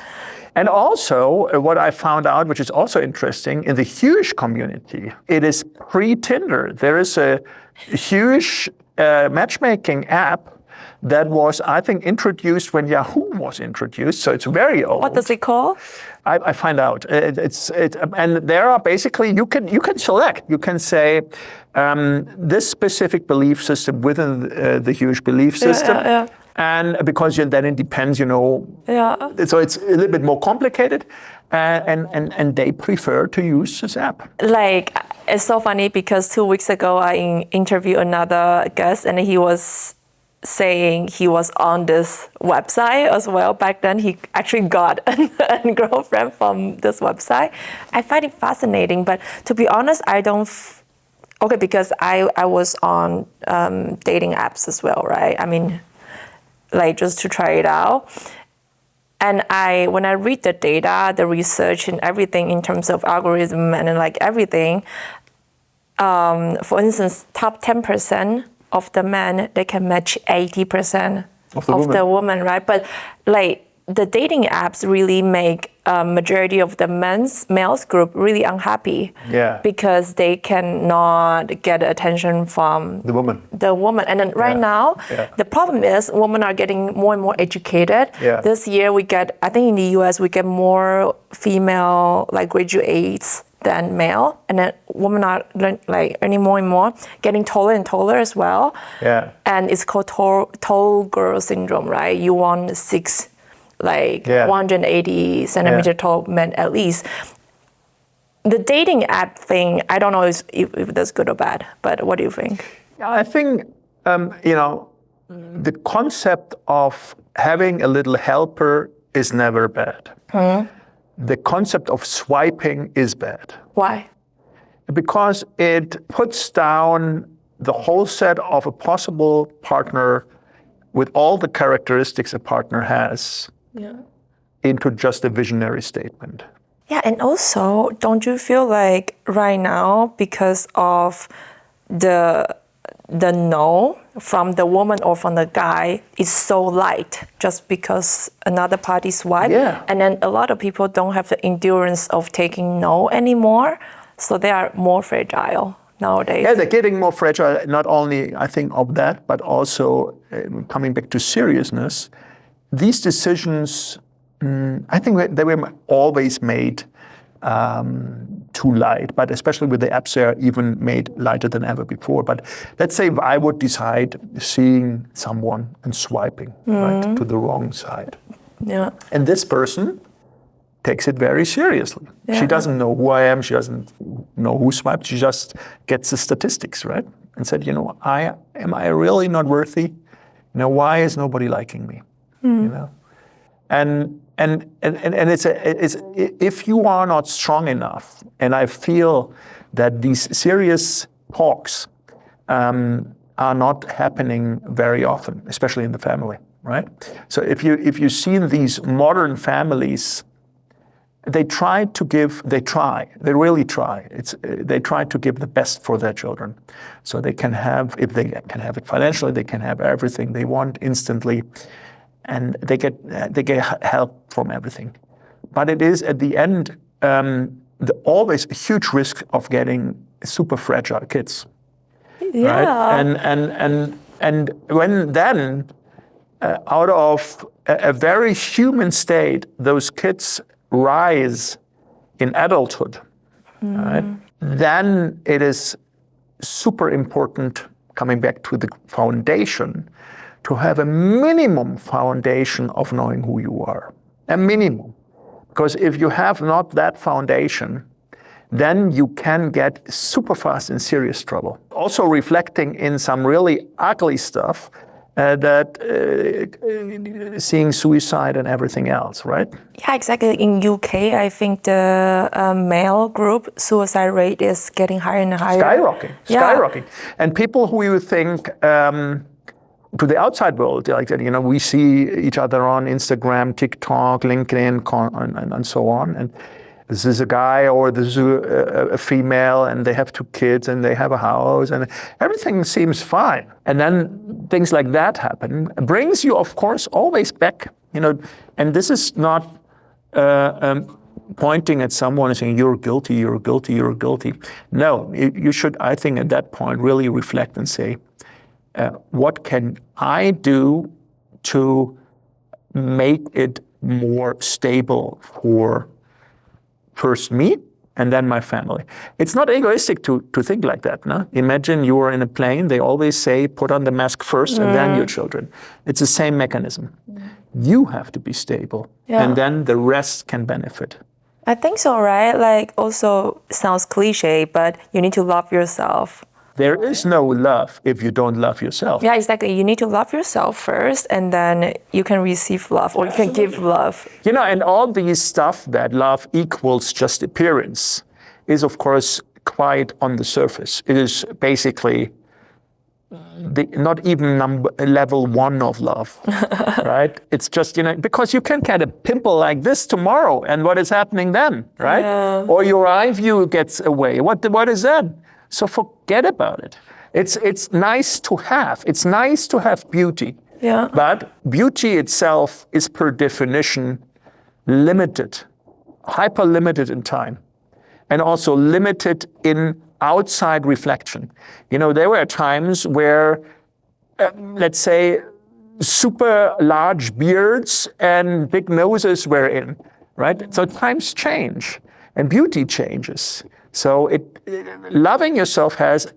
[SPEAKER 2] And also, what I found out, which is also interesting, in the huge community, it is pre-Tinder. There is a huge matchmaking app that was, I think, introduced when Yahoo was introduced. So it's very old.
[SPEAKER 3] What does it call?
[SPEAKER 2] I find out. And there are basically, you can select. You can say this specific belief system within the huge belief system.
[SPEAKER 3] Yeah.
[SPEAKER 2] And because then it depends,
[SPEAKER 3] Yeah.
[SPEAKER 2] So it's a little bit more complicated, and they prefer to use this app.
[SPEAKER 3] Like, it's so funny because 2 weeks ago I interviewed another guest, and he was saying he was on this website as well. Back then, he actually got a girlfriend from this website. I find it fascinating, but to be honest, I don't. Okay, because I was on dating apps as well, right? I mean, like just to try it out. And when I read the data, the research and everything in terms of algorithm and like everything, for instance, top 10% of the men, they can match 80% of the woman, right? But like the dating apps really make majority of the males group really unhappy.
[SPEAKER 2] Yeah.
[SPEAKER 3] Because they cannot get attention from
[SPEAKER 2] the woman.
[SPEAKER 3] And then right now, the problem is women are getting more and more educated.
[SPEAKER 2] Yeah.
[SPEAKER 3] This year I think in the US, we get more female like graduates than male, and then women are like earning more and more, getting taller and taller as well.
[SPEAKER 2] Yeah.
[SPEAKER 3] And it's called tall girl syndrome, right? You want 180 centimeter tall men at least. The dating app thing, I don't know if that's good or bad, but what do you think?
[SPEAKER 2] I think, the concept of having a little helper is never bad. The concept of swiping is bad.
[SPEAKER 3] Why?
[SPEAKER 2] Because it puts down the whole set of a possible partner with all the characteristics a partner has into just a visionary statement.
[SPEAKER 3] Yeah, and also, don't you feel like right now, because of the no from the woman or from the guy is so light just because another party swiped.
[SPEAKER 2] Yeah.
[SPEAKER 3] And then a lot of people don't have the endurance of taking no anymore. So they are more fragile nowadays.
[SPEAKER 2] Yeah, they're getting more fragile, not only, I think, of that, but also coming back to seriousness. These decisions, I think they were always made too light, but especially with the apps, they are even made lighter than ever before. But let's say if I would decide seeing someone and swiping right, to the wrong side.
[SPEAKER 3] Yeah.
[SPEAKER 2] And this person takes it very seriously. Yeah. She doesn't know who I am. She doesn't know who swiped. She just gets the statistics, right? And said, am I really not worthy? Why is nobody liking me? And it's if you are not strong enough, and I feel that these serious talks are not happening very often, especially in the family, right? So if you see these modern families, they really try. They try to give the best for their children, so they can have, if they can have it financially, they can have everything they want instantly. And they get help from everything, but it is at the end always a huge risk of getting super fragile kids.
[SPEAKER 3] Yeah.
[SPEAKER 2] Right? And when then out of a very human state, those kids rise in adulthood, right? Then it is super important, coming back to the foundation, to have a minimum foundation of knowing who you are, a minimum. Because if you have not that foundation, then you can get super fast in serious trouble. Also reflecting in some really ugly stuff, seeing suicide and everything else, right?
[SPEAKER 3] Yeah, exactly. In UK, I think the male group suicide rate is getting higher and higher.
[SPEAKER 2] Skyrocketing. And people who you think, to the outside world, like we see each other on Instagram, TikTok, LinkedIn, and so on. And this is a guy or this is a female, and they have 2 kids and they have a house, and everything seems fine. And then things like that happen. It brings you, of course, always back. And this is not pointing at someone and saying you're guilty, you're guilty, you're guilty. No, you should, I think, at that point really reflect and say, what can I do to make it more stable for first me and then my family? It's not egoistic to think like that, no? Imagine you are in a plane, they always say put on the mask first and then your children. It's the same mechanism. You have to be stable and then the rest can benefit.
[SPEAKER 3] I think so, right? Like also sounds cliche, but you need to love yourself.
[SPEAKER 2] There is no love if you don't love yourself.
[SPEAKER 3] Yeah, exactly. You need to love yourself first, and then you can receive love, or you can give love.
[SPEAKER 2] And all these stuff that love equals just appearance is, of course, quite on the surface. It is basically not even level 1 of love, right? It's just, because you can get a pimple like this tomorrow, and what is happening then, right?
[SPEAKER 3] Yeah.
[SPEAKER 2] Or your eye view gets away. What is that? So forget about it. It's nice to have. It's nice to have beauty.
[SPEAKER 3] Yeah.
[SPEAKER 2] But beauty itself is per definition limited, hyper limited in time, and also limited in outside reflection. There were times where, let's say, super large beards and big noses were in, right? So times change and beauty changes. So loving yourself has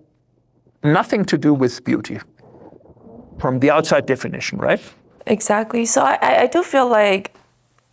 [SPEAKER 2] nothing to do with beauty from the outside definition, right?
[SPEAKER 3] Exactly. So I do feel like,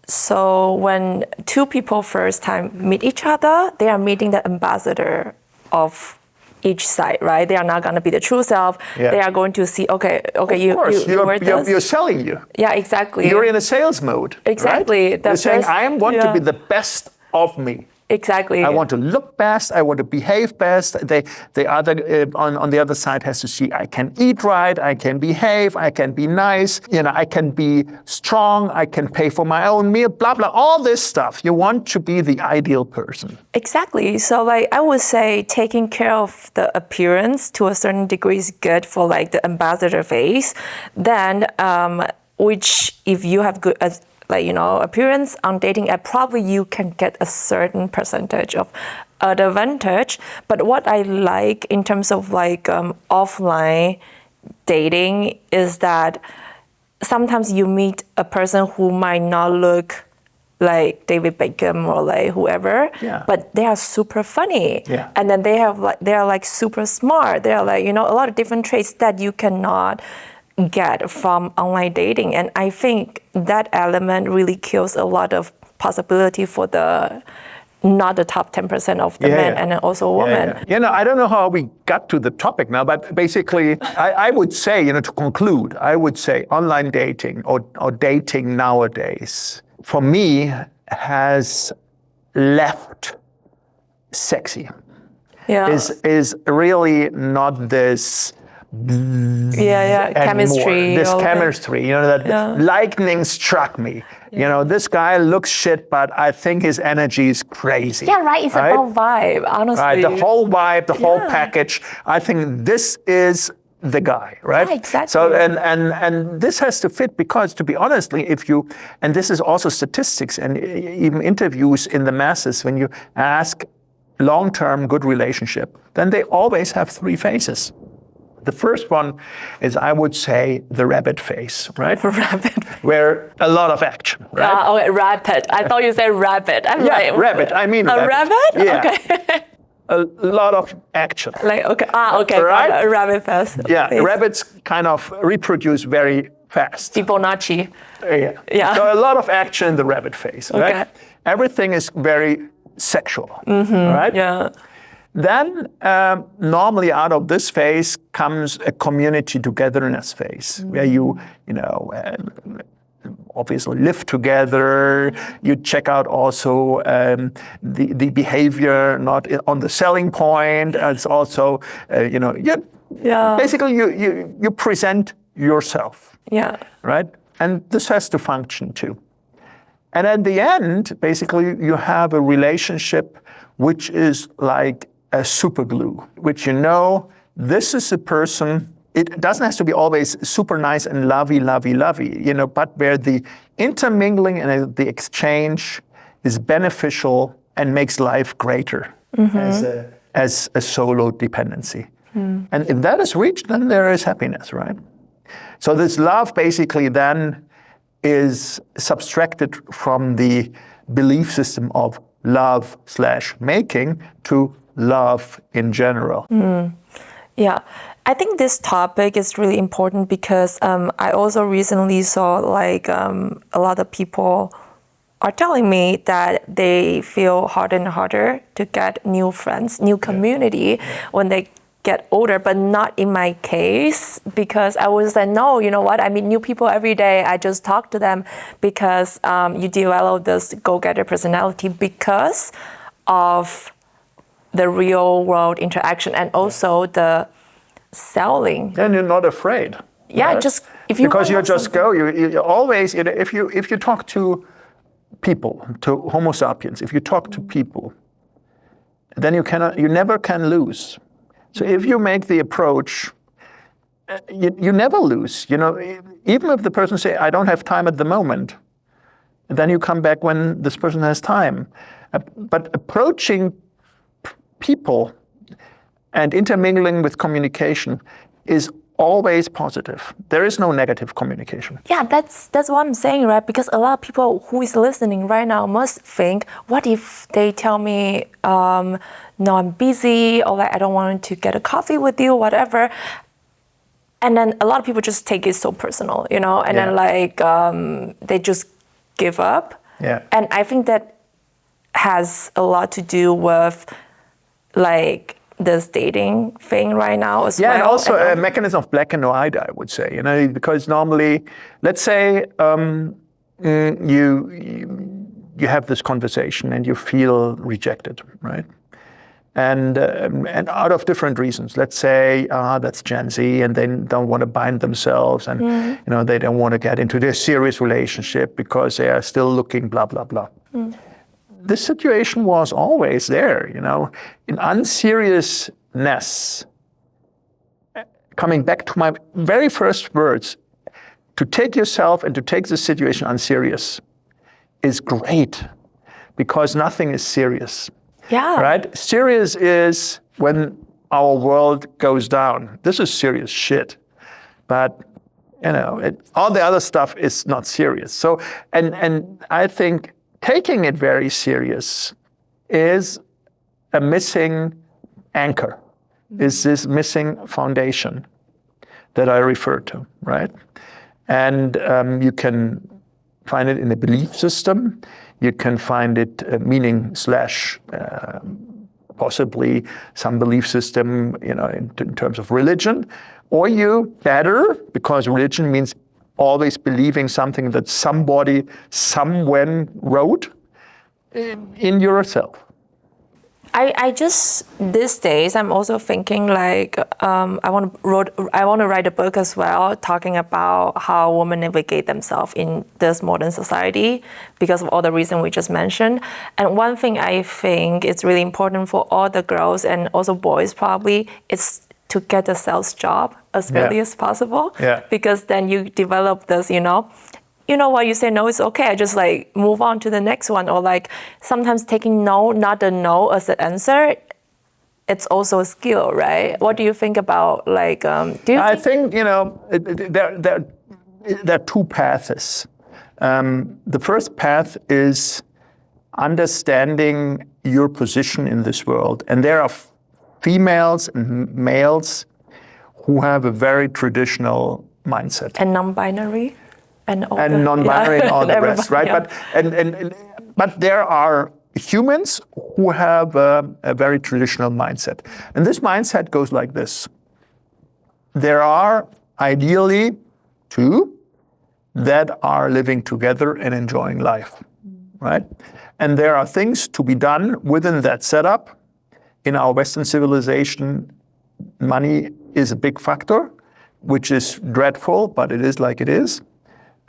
[SPEAKER 3] so when two people first time meet each other, they are meeting the ambassador of each side, right? They are not going to be the true self.
[SPEAKER 2] Yeah.
[SPEAKER 3] They are going to see, okay,
[SPEAKER 2] Of course, you're selling you.
[SPEAKER 3] Yeah, exactly.
[SPEAKER 2] You're in a sales mode.
[SPEAKER 3] Exactly.
[SPEAKER 2] Right? You're saying, I want to be the best of me.
[SPEAKER 3] Exactly.
[SPEAKER 2] I want to look best. I want to behave best. The other on the other side has to see I can eat right. I can behave. I can be nice. I can be strong. I can pay for my own meal. Blah blah. All this stuff. You want to be the ideal person.
[SPEAKER 3] Exactly. So I would say taking care of the appearance to a certain degree is good for the ambassador phase. Then, which if you have good appearance on dating app, probably you can get a certain percentage of advantage. But what I like in terms of offline dating is that sometimes you meet a person who might not look like David Beckham or whoever, but they are super funny.
[SPEAKER 2] Yeah.
[SPEAKER 3] And then they are super smart. They are a lot of different traits that you cannot get from online dating. And I think that element really kills a lot of possibility for not the top 10% of the men and then also women.
[SPEAKER 2] I don't know how we got to the topic now, but basically I would say, to conclude, I would say online dating or dating nowadays, for me, has left sexy.
[SPEAKER 3] Yeah.
[SPEAKER 2] Is really not this
[SPEAKER 3] chemistry.
[SPEAKER 2] This chemistry, lightning struck me. This guy looks shit, but I think his energy is crazy.
[SPEAKER 3] Yeah, right. It's about vibe, honestly.
[SPEAKER 2] Right, the whole vibe, the whole package. I think this is the guy, right?
[SPEAKER 3] Yeah, exactly.
[SPEAKER 2] So and this has to fit because, to be honestly, and this is also statistics and even interviews in the masses, when you ask long-term good relationship, then they always have 3 phases. The first one is, I would say, the rabbit phase, right?
[SPEAKER 3] Rabbit.
[SPEAKER 2] Where a lot of action, right?
[SPEAKER 3] Okay, rabbit. I thought you said rabbit.
[SPEAKER 2] Rabbit. I mean
[SPEAKER 3] a rabbit?
[SPEAKER 2] Yeah.
[SPEAKER 3] Okay.
[SPEAKER 2] A lot of action.
[SPEAKER 3] Okay.
[SPEAKER 2] Right?
[SPEAKER 3] A rabbit phase.
[SPEAKER 2] Yeah,
[SPEAKER 3] Please.
[SPEAKER 2] Rabbits kind of reproduce very fast.
[SPEAKER 3] Fibonacci.
[SPEAKER 2] Yeah. So a lot of action in the rabbit phase, right?
[SPEAKER 3] Okay.
[SPEAKER 2] Everything is very sexual, right?
[SPEAKER 3] Yeah.
[SPEAKER 2] Then normally out of this phase comes a community togetherness phase, where you obviously live together. You check out also the behavior, not on the selling point. It's also basically you present yourself.
[SPEAKER 3] Yeah.
[SPEAKER 2] Right, and this has to function too. And at the end, basically, you have a relationship which is like a super glue, which this is a person. It doesn't have to be always super nice and lovey, but where the intermingling and the exchange is beneficial and makes life greater as a solo dependency. And if that is reached, then there is happiness, right? So this love basically then is subtracted from the belief system of love/making to love in general.
[SPEAKER 3] Yeah, I think this topic is really important because I also recently saw a lot of people are telling me that they feel harder and harder to get new friends, new community when they get older, but not in my case, because I was like, no, you know what? I meet new people every day. I just talk to them because you develop this go-getter personality because of the real world interaction and also the selling.
[SPEAKER 2] Then you're not afraid.
[SPEAKER 3] Yeah,
[SPEAKER 2] right?
[SPEAKER 3] just if you
[SPEAKER 2] because you
[SPEAKER 3] want
[SPEAKER 2] just go. You always, if you talk to people, to Homo sapiens, if you talk to people, then you never can lose. So if you make the approach, you never lose. Even if the person say, I don't have time at the moment, then you come back when this person has time. But approaching people and intermingling with communication is always positive. There is no negative communication.
[SPEAKER 3] Yeah, that's what I'm saying, right? Because a lot of people who is listening right now must think, what if they tell me, no, I'm busy, or like I don't want to get a coffee with you, whatever. And then a lot of people just take it so personal, and then like they just give up.
[SPEAKER 2] Yeah.
[SPEAKER 3] And I think that has a lot to do with like this dating thing right now as well.
[SPEAKER 2] Yeah, and also a mechanism of black and white, I would say, because normally, let's say you have this conversation and you feel rejected, right? And out of different reasons. Let's say that's Gen Z, and they don't want to bind themselves, and they don't want to get into this serious relationship because they are still looking, blah blah blah. This situation was always there, in unseriousness. Coming back to my very first words, to take yourself and to take the situation unserious is great, because nothing is serious.
[SPEAKER 3] Yeah.
[SPEAKER 2] Right? Serious is when our world goes down. This is serious shit. But, all the other stuff is not serious. So, and I think taking it very serious is a missing anchor, is this missing foundation that I referred to, right? And you can find it in a belief system. You can find it meaning / possibly some belief system, in terms of religion, or you better, because religion means always believing something that somebody, somewhen wrote in yourself.
[SPEAKER 3] I just these days I'm also thinking like I want to write a book as well, talking about how women navigate themselves in this modern society because of all the reasons we just mentioned. And one thing I think is really important for all the girls and also boys probably is to get a sales job as early as possible.
[SPEAKER 2] Yeah.
[SPEAKER 3] Because then you develop this, what you say no is okay. I just like move on to the next one, or like sometimes taking no, not a no as an answer. It's also a skill, right? What do you think about like? I
[SPEAKER 2] think there are two paths. The first path is understanding your position in this world, and there are females and males who have a very traditional mindset
[SPEAKER 3] and non-binary. And
[SPEAKER 2] non-binary and all the rest, right?
[SPEAKER 3] Yeah.
[SPEAKER 2] But there are humans who have a very traditional mindset. And this mindset goes like this. There are ideally two that are living together and enjoying life, right? And there are things to be done within that setup. In our Western civilization, money is a big factor, which is dreadful, but it is like it is.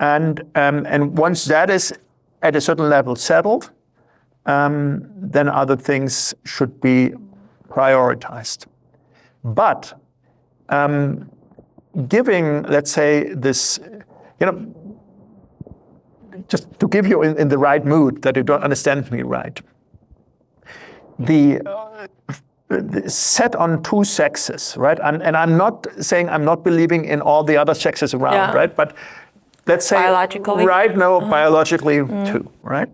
[SPEAKER 2] And once that is at a certain level settled, then other things should be prioritized. But giving, let's say, this, just to give you in the right mood, that you don't understand me right, the set on two sexes, right? And I'm not saying I'm not believing in all the other sexes around, right? But let's say
[SPEAKER 3] biologically,
[SPEAKER 2] right? No, biologically too, right?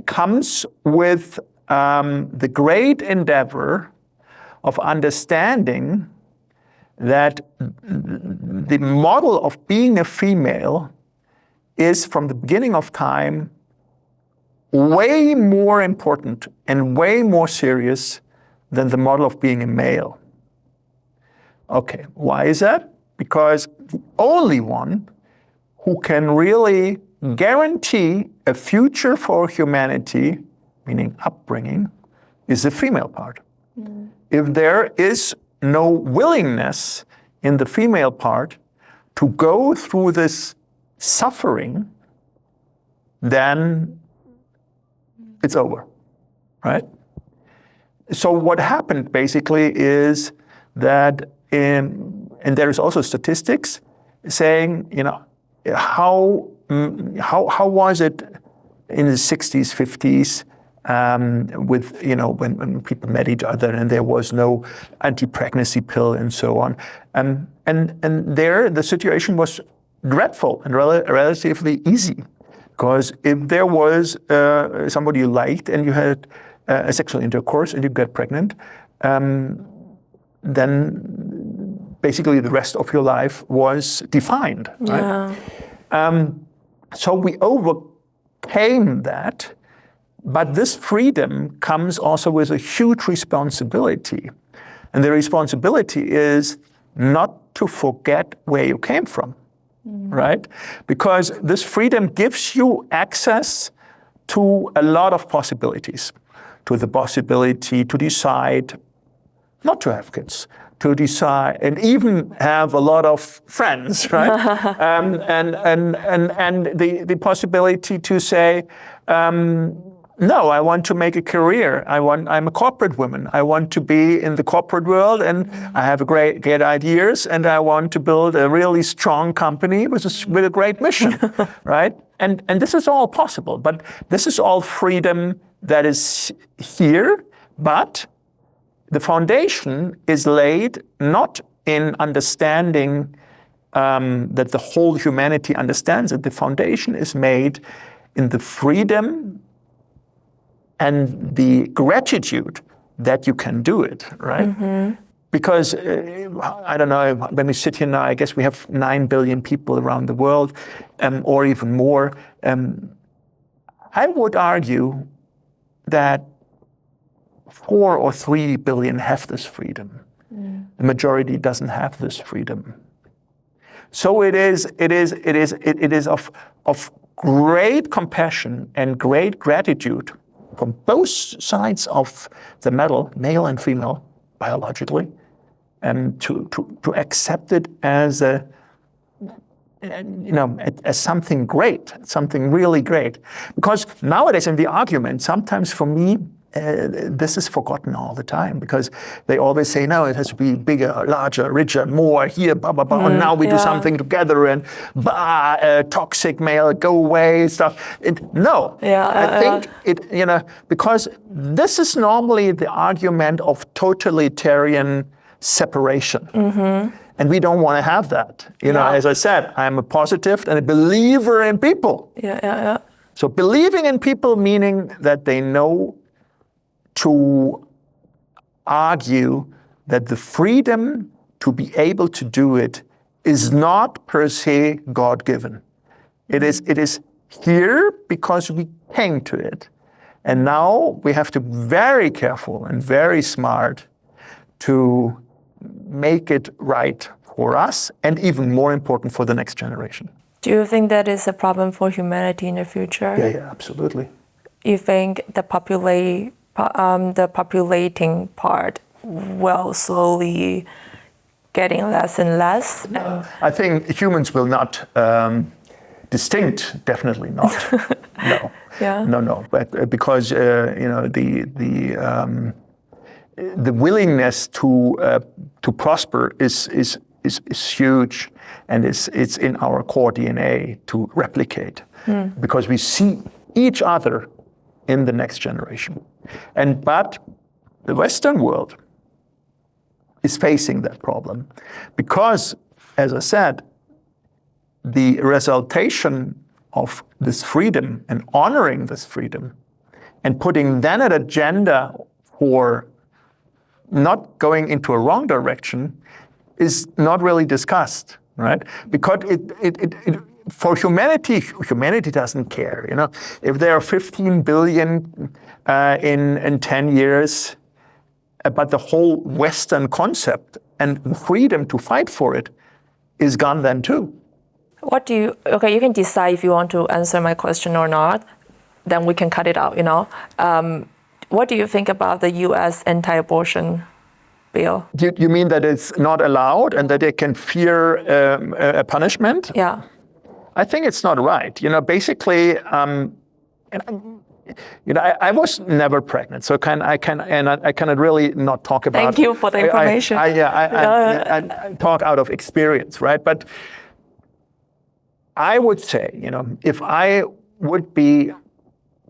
[SPEAKER 2] Comes with the great endeavor of understanding that the model of being a female is, from the beginning of time, way more important and way more serious than the model of being a male. Okay, why is that? Because the only one who can really guarantee a future for humanity, meaning upbringing, is the female part. If there is no willingness in the female part to go through this suffering, then it's over, right? So what happened basically is that, and there's also statistics saying, how was it in the 60s, 50s, with, when people met each other and there was no anti-pregnancy pill and so on. And there the situation was dreadful and relatively easy, because if there was somebody you liked and you had a sexual intercourse and you get pregnant, then basically the rest of your life was defined, right? So we overcame that. But this freedom comes also with a huge responsibility. And the responsibility is not to forget where you came from, right? Because this freedom gives you access to a lot of possibilities, to the possibility to decide not to have kids, to decide and even have a lot of friends, right? and the possibility to say, no, I want to make a career. I'm a corporate woman. I want to be in the corporate world, and I have great ideas, and I want to build a really strong company with a great mission, right? And this is all possible, but this is all freedom that is here, but the foundation is laid not in understanding that the whole humanity understands it. The foundation is made in the freedom and the gratitude that you can do it, right? Because, I don't know, when we sit here now, I guess we have 9 billion people around the world, or even more. I would argue that 4 or 3 billion have this freedom. The majority doesn't have this freedom. So it is of great compassion and great gratitude from both sides of the medal, male and female, biologically, and to accept it as as something great, something really great. Because nowadays in the argument, sometimes for me, this is forgotten all the time, because they always say, no, it has to be bigger, larger, richer, more, here, blah, blah, blah, and now we do something together, and toxic male, go away, stuff. I think because this is normally the argument of totalitarian separation. And we don't want to have that. As I said, I'm a positive and a believer in people. So believing in people, meaning that they know to argue that the freedom to be able to do it is not per se God-given. It is here because we came to it. And now we have to be very careful and very smart to make it right for us, and even more important for the next generation.
[SPEAKER 3] Do you think that is a problem for humanity in the future?
[SPEAKER 2] Yeah, absolutely.
[SPEAKER 3] You think the populating part will slowly getting less and less?
[SPEAKER 2] I think humans will not distinct, definitely not. No. No. But because the willingness to prosper is huge, and it's in our core DNA to replicate, because we see each other in the next generation. But the Western world is facing that problem, because, as I said, the resultation of this freedom and honoring this freedom and putting then an agenda for not going into a wrong direction is not really discussed, right? Because for humanity doesn't care. If there are 15 billion in 10 years, but the whole Western concept and freedom to fight for it is gone then too.
[SPEAKER 3] You can decide if you want to answer my question or not, then we can cut it out, What do you think about the U.S. anti-abortion bill?
[SPEAKER 2] You mean that it's not allowed and that they can fear a punishment?
[SPEAKER 3] Yeah.
[SPEAKER 2] I think it's not right. Basically, I was never pregnant, so I cannot really not talk about.
[SPEAKER 3] Thank you for the information.
[SPEAKER 2] I talk out of experience, right? But I would say, if I would be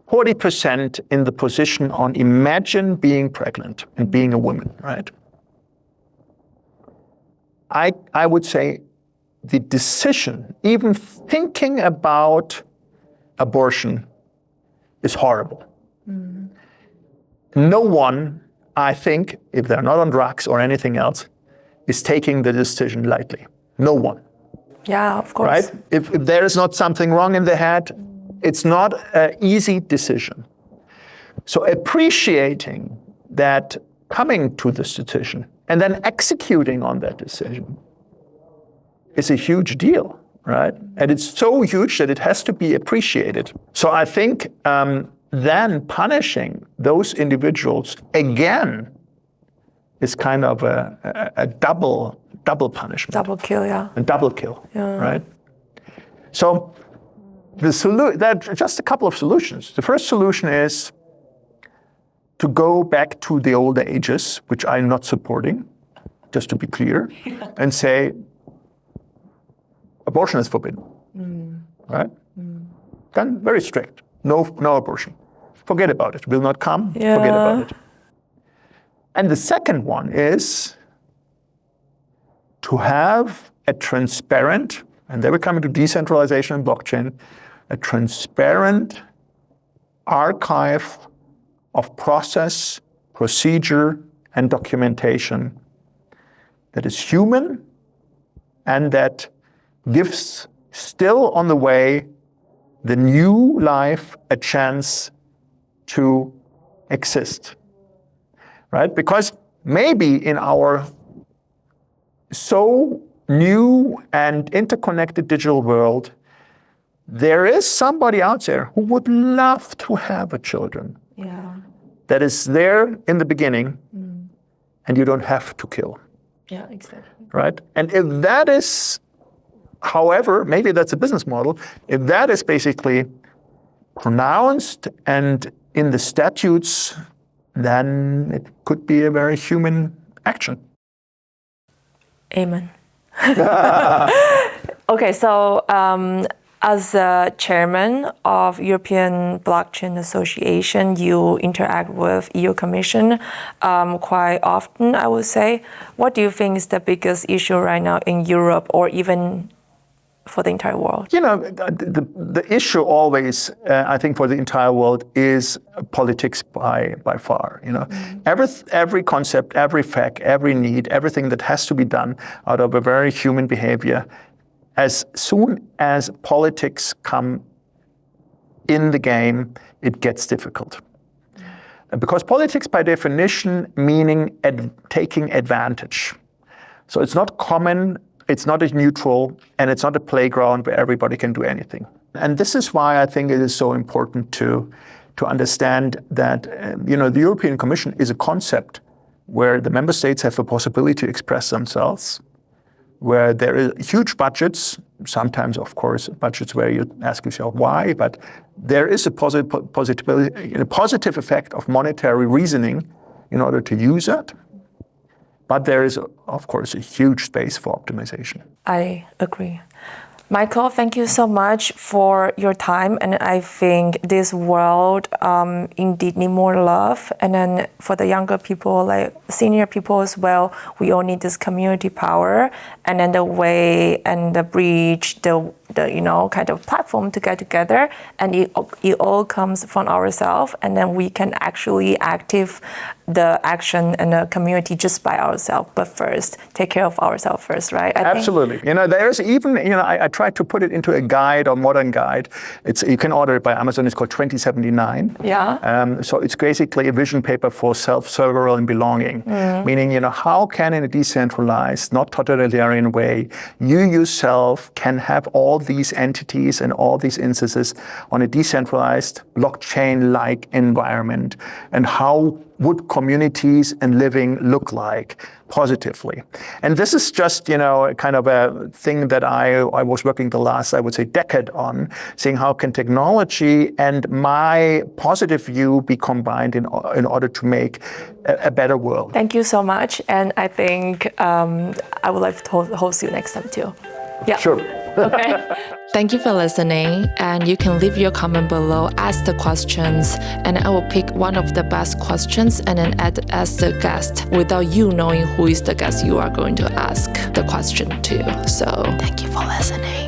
[SPEAKER 2] 40% in the position on imagine being pregnant and being a woman, right? I would say the decision, even thinking about abortion, is horrible. Mm. No one, I think, if they're not on drugs or anything else, is taking the decision lightly. No one.
[SPEAKER 3] Yeah, of course.
[SPEAKER 2] Right? If there is not something wrong in the head, it's not an easy decision. So appreciating that, coming to this decision, and then executing on that decision is a huge deal, right? And it's so huge that it has to be appreciated. So I think then punishing those individuals again is kind of a double punishment.
[SPEAKER 3] Double kill, yeah.
[SPEAKER 2] A double kill,
[SPEAKER 3] yeah.
[SPEAKER 2] Right? So just a couple of solutions. The first solution is to go back to the older ages, which I'm not supporting, just to be clear, and say, abortion is forbidden, right? Then very strict, no abortion. Forget about it, will not come, forget about it. And the second one is to have a transparent, and then we're coming to decentralization and blockchain, a transparent archive of process, procedure, and documentation that is human and that gives still on the way the new life a chance to exist, right? Because maybe in our so new and interconnected digital world, there is somebody out there who would love to have a children.
[SPEAKER 3] Yeah.
[SPEAKER 2] That is there in the beginning, and you don't have to kill.
[SPEAKER 3] Yeah, exactly.
[SPEAKER 2] Right? And if that is, however, maybe that's a business model, if that is basically pronounced and in the statutes, then it could be a very human action.
[SPEAKER 3] Amen. Okay, so as a chairman of European Blockchain Association, you interact with EU Commission quite often, I would say. What do you think is the biggest issue right now in Europe or even for the entire world?
[SPEAKER 2] The issue always, I think, for the entire world is politics by far. Every concept, every fact, every need, everything that has to be done out of a very human behavior, as soon as politics come in the game, it gets difficult. Because politics, by definition, meaning taking advantage. So it's not common, it's not a neutral, and it's not a playground where everybody can do anything. And this is why I think it is so important to understand that the European Commission is a concept where the member states have a possibility to express themselves, where there is huge budgets, sometimes, of course, budgets where you ask yourself why, but there is a positive effect of monetary reasoning in order to use it. But there is, of course, a huge space for optimization.
[SPEAKER 3] I agree. Michael, thank you so much for your time. And I think this world indeed need more love. And then for the younger people, like senior people as well, we all need this community power. And then the way and the bridge, the kind of platform to get together. And it all comes from ourselves. And then we can actually active the action and the community just by ourselves. But first, take care of ourselves first, right?
[SPEAKER 2] Absolutely. There's even, I tried to put it into a guide or modern guide. You can order it by Amazon. It's called 2079.
[SPEAKER 3] Yeah.
[SPEAKER 2] So it's basically a vision paper for self-survival and belonging, meaning, how can in a decentralized, not totalitarian way, you yourself can have all these entities and all these instances on a decentralized blockchain-like environment, and how would communities and living look like positively? And this is just, kind of a thing that I was working the last, I would say, decade on, seeing how can technology and my positive view be combined in order to make a better world.
[SPEAKER 3] Thank you so much. And I think I would like to host you next time too. Yeah.
[SPEAKER 2] Sure.
[SPEAKER 3] Okay. Thank you for listening, and you can leave your comment below, ask the questions, and I will pick one of the best questions and then add as the guest without you knowing who is the guest you are going to ask the question to. So thank you for listening.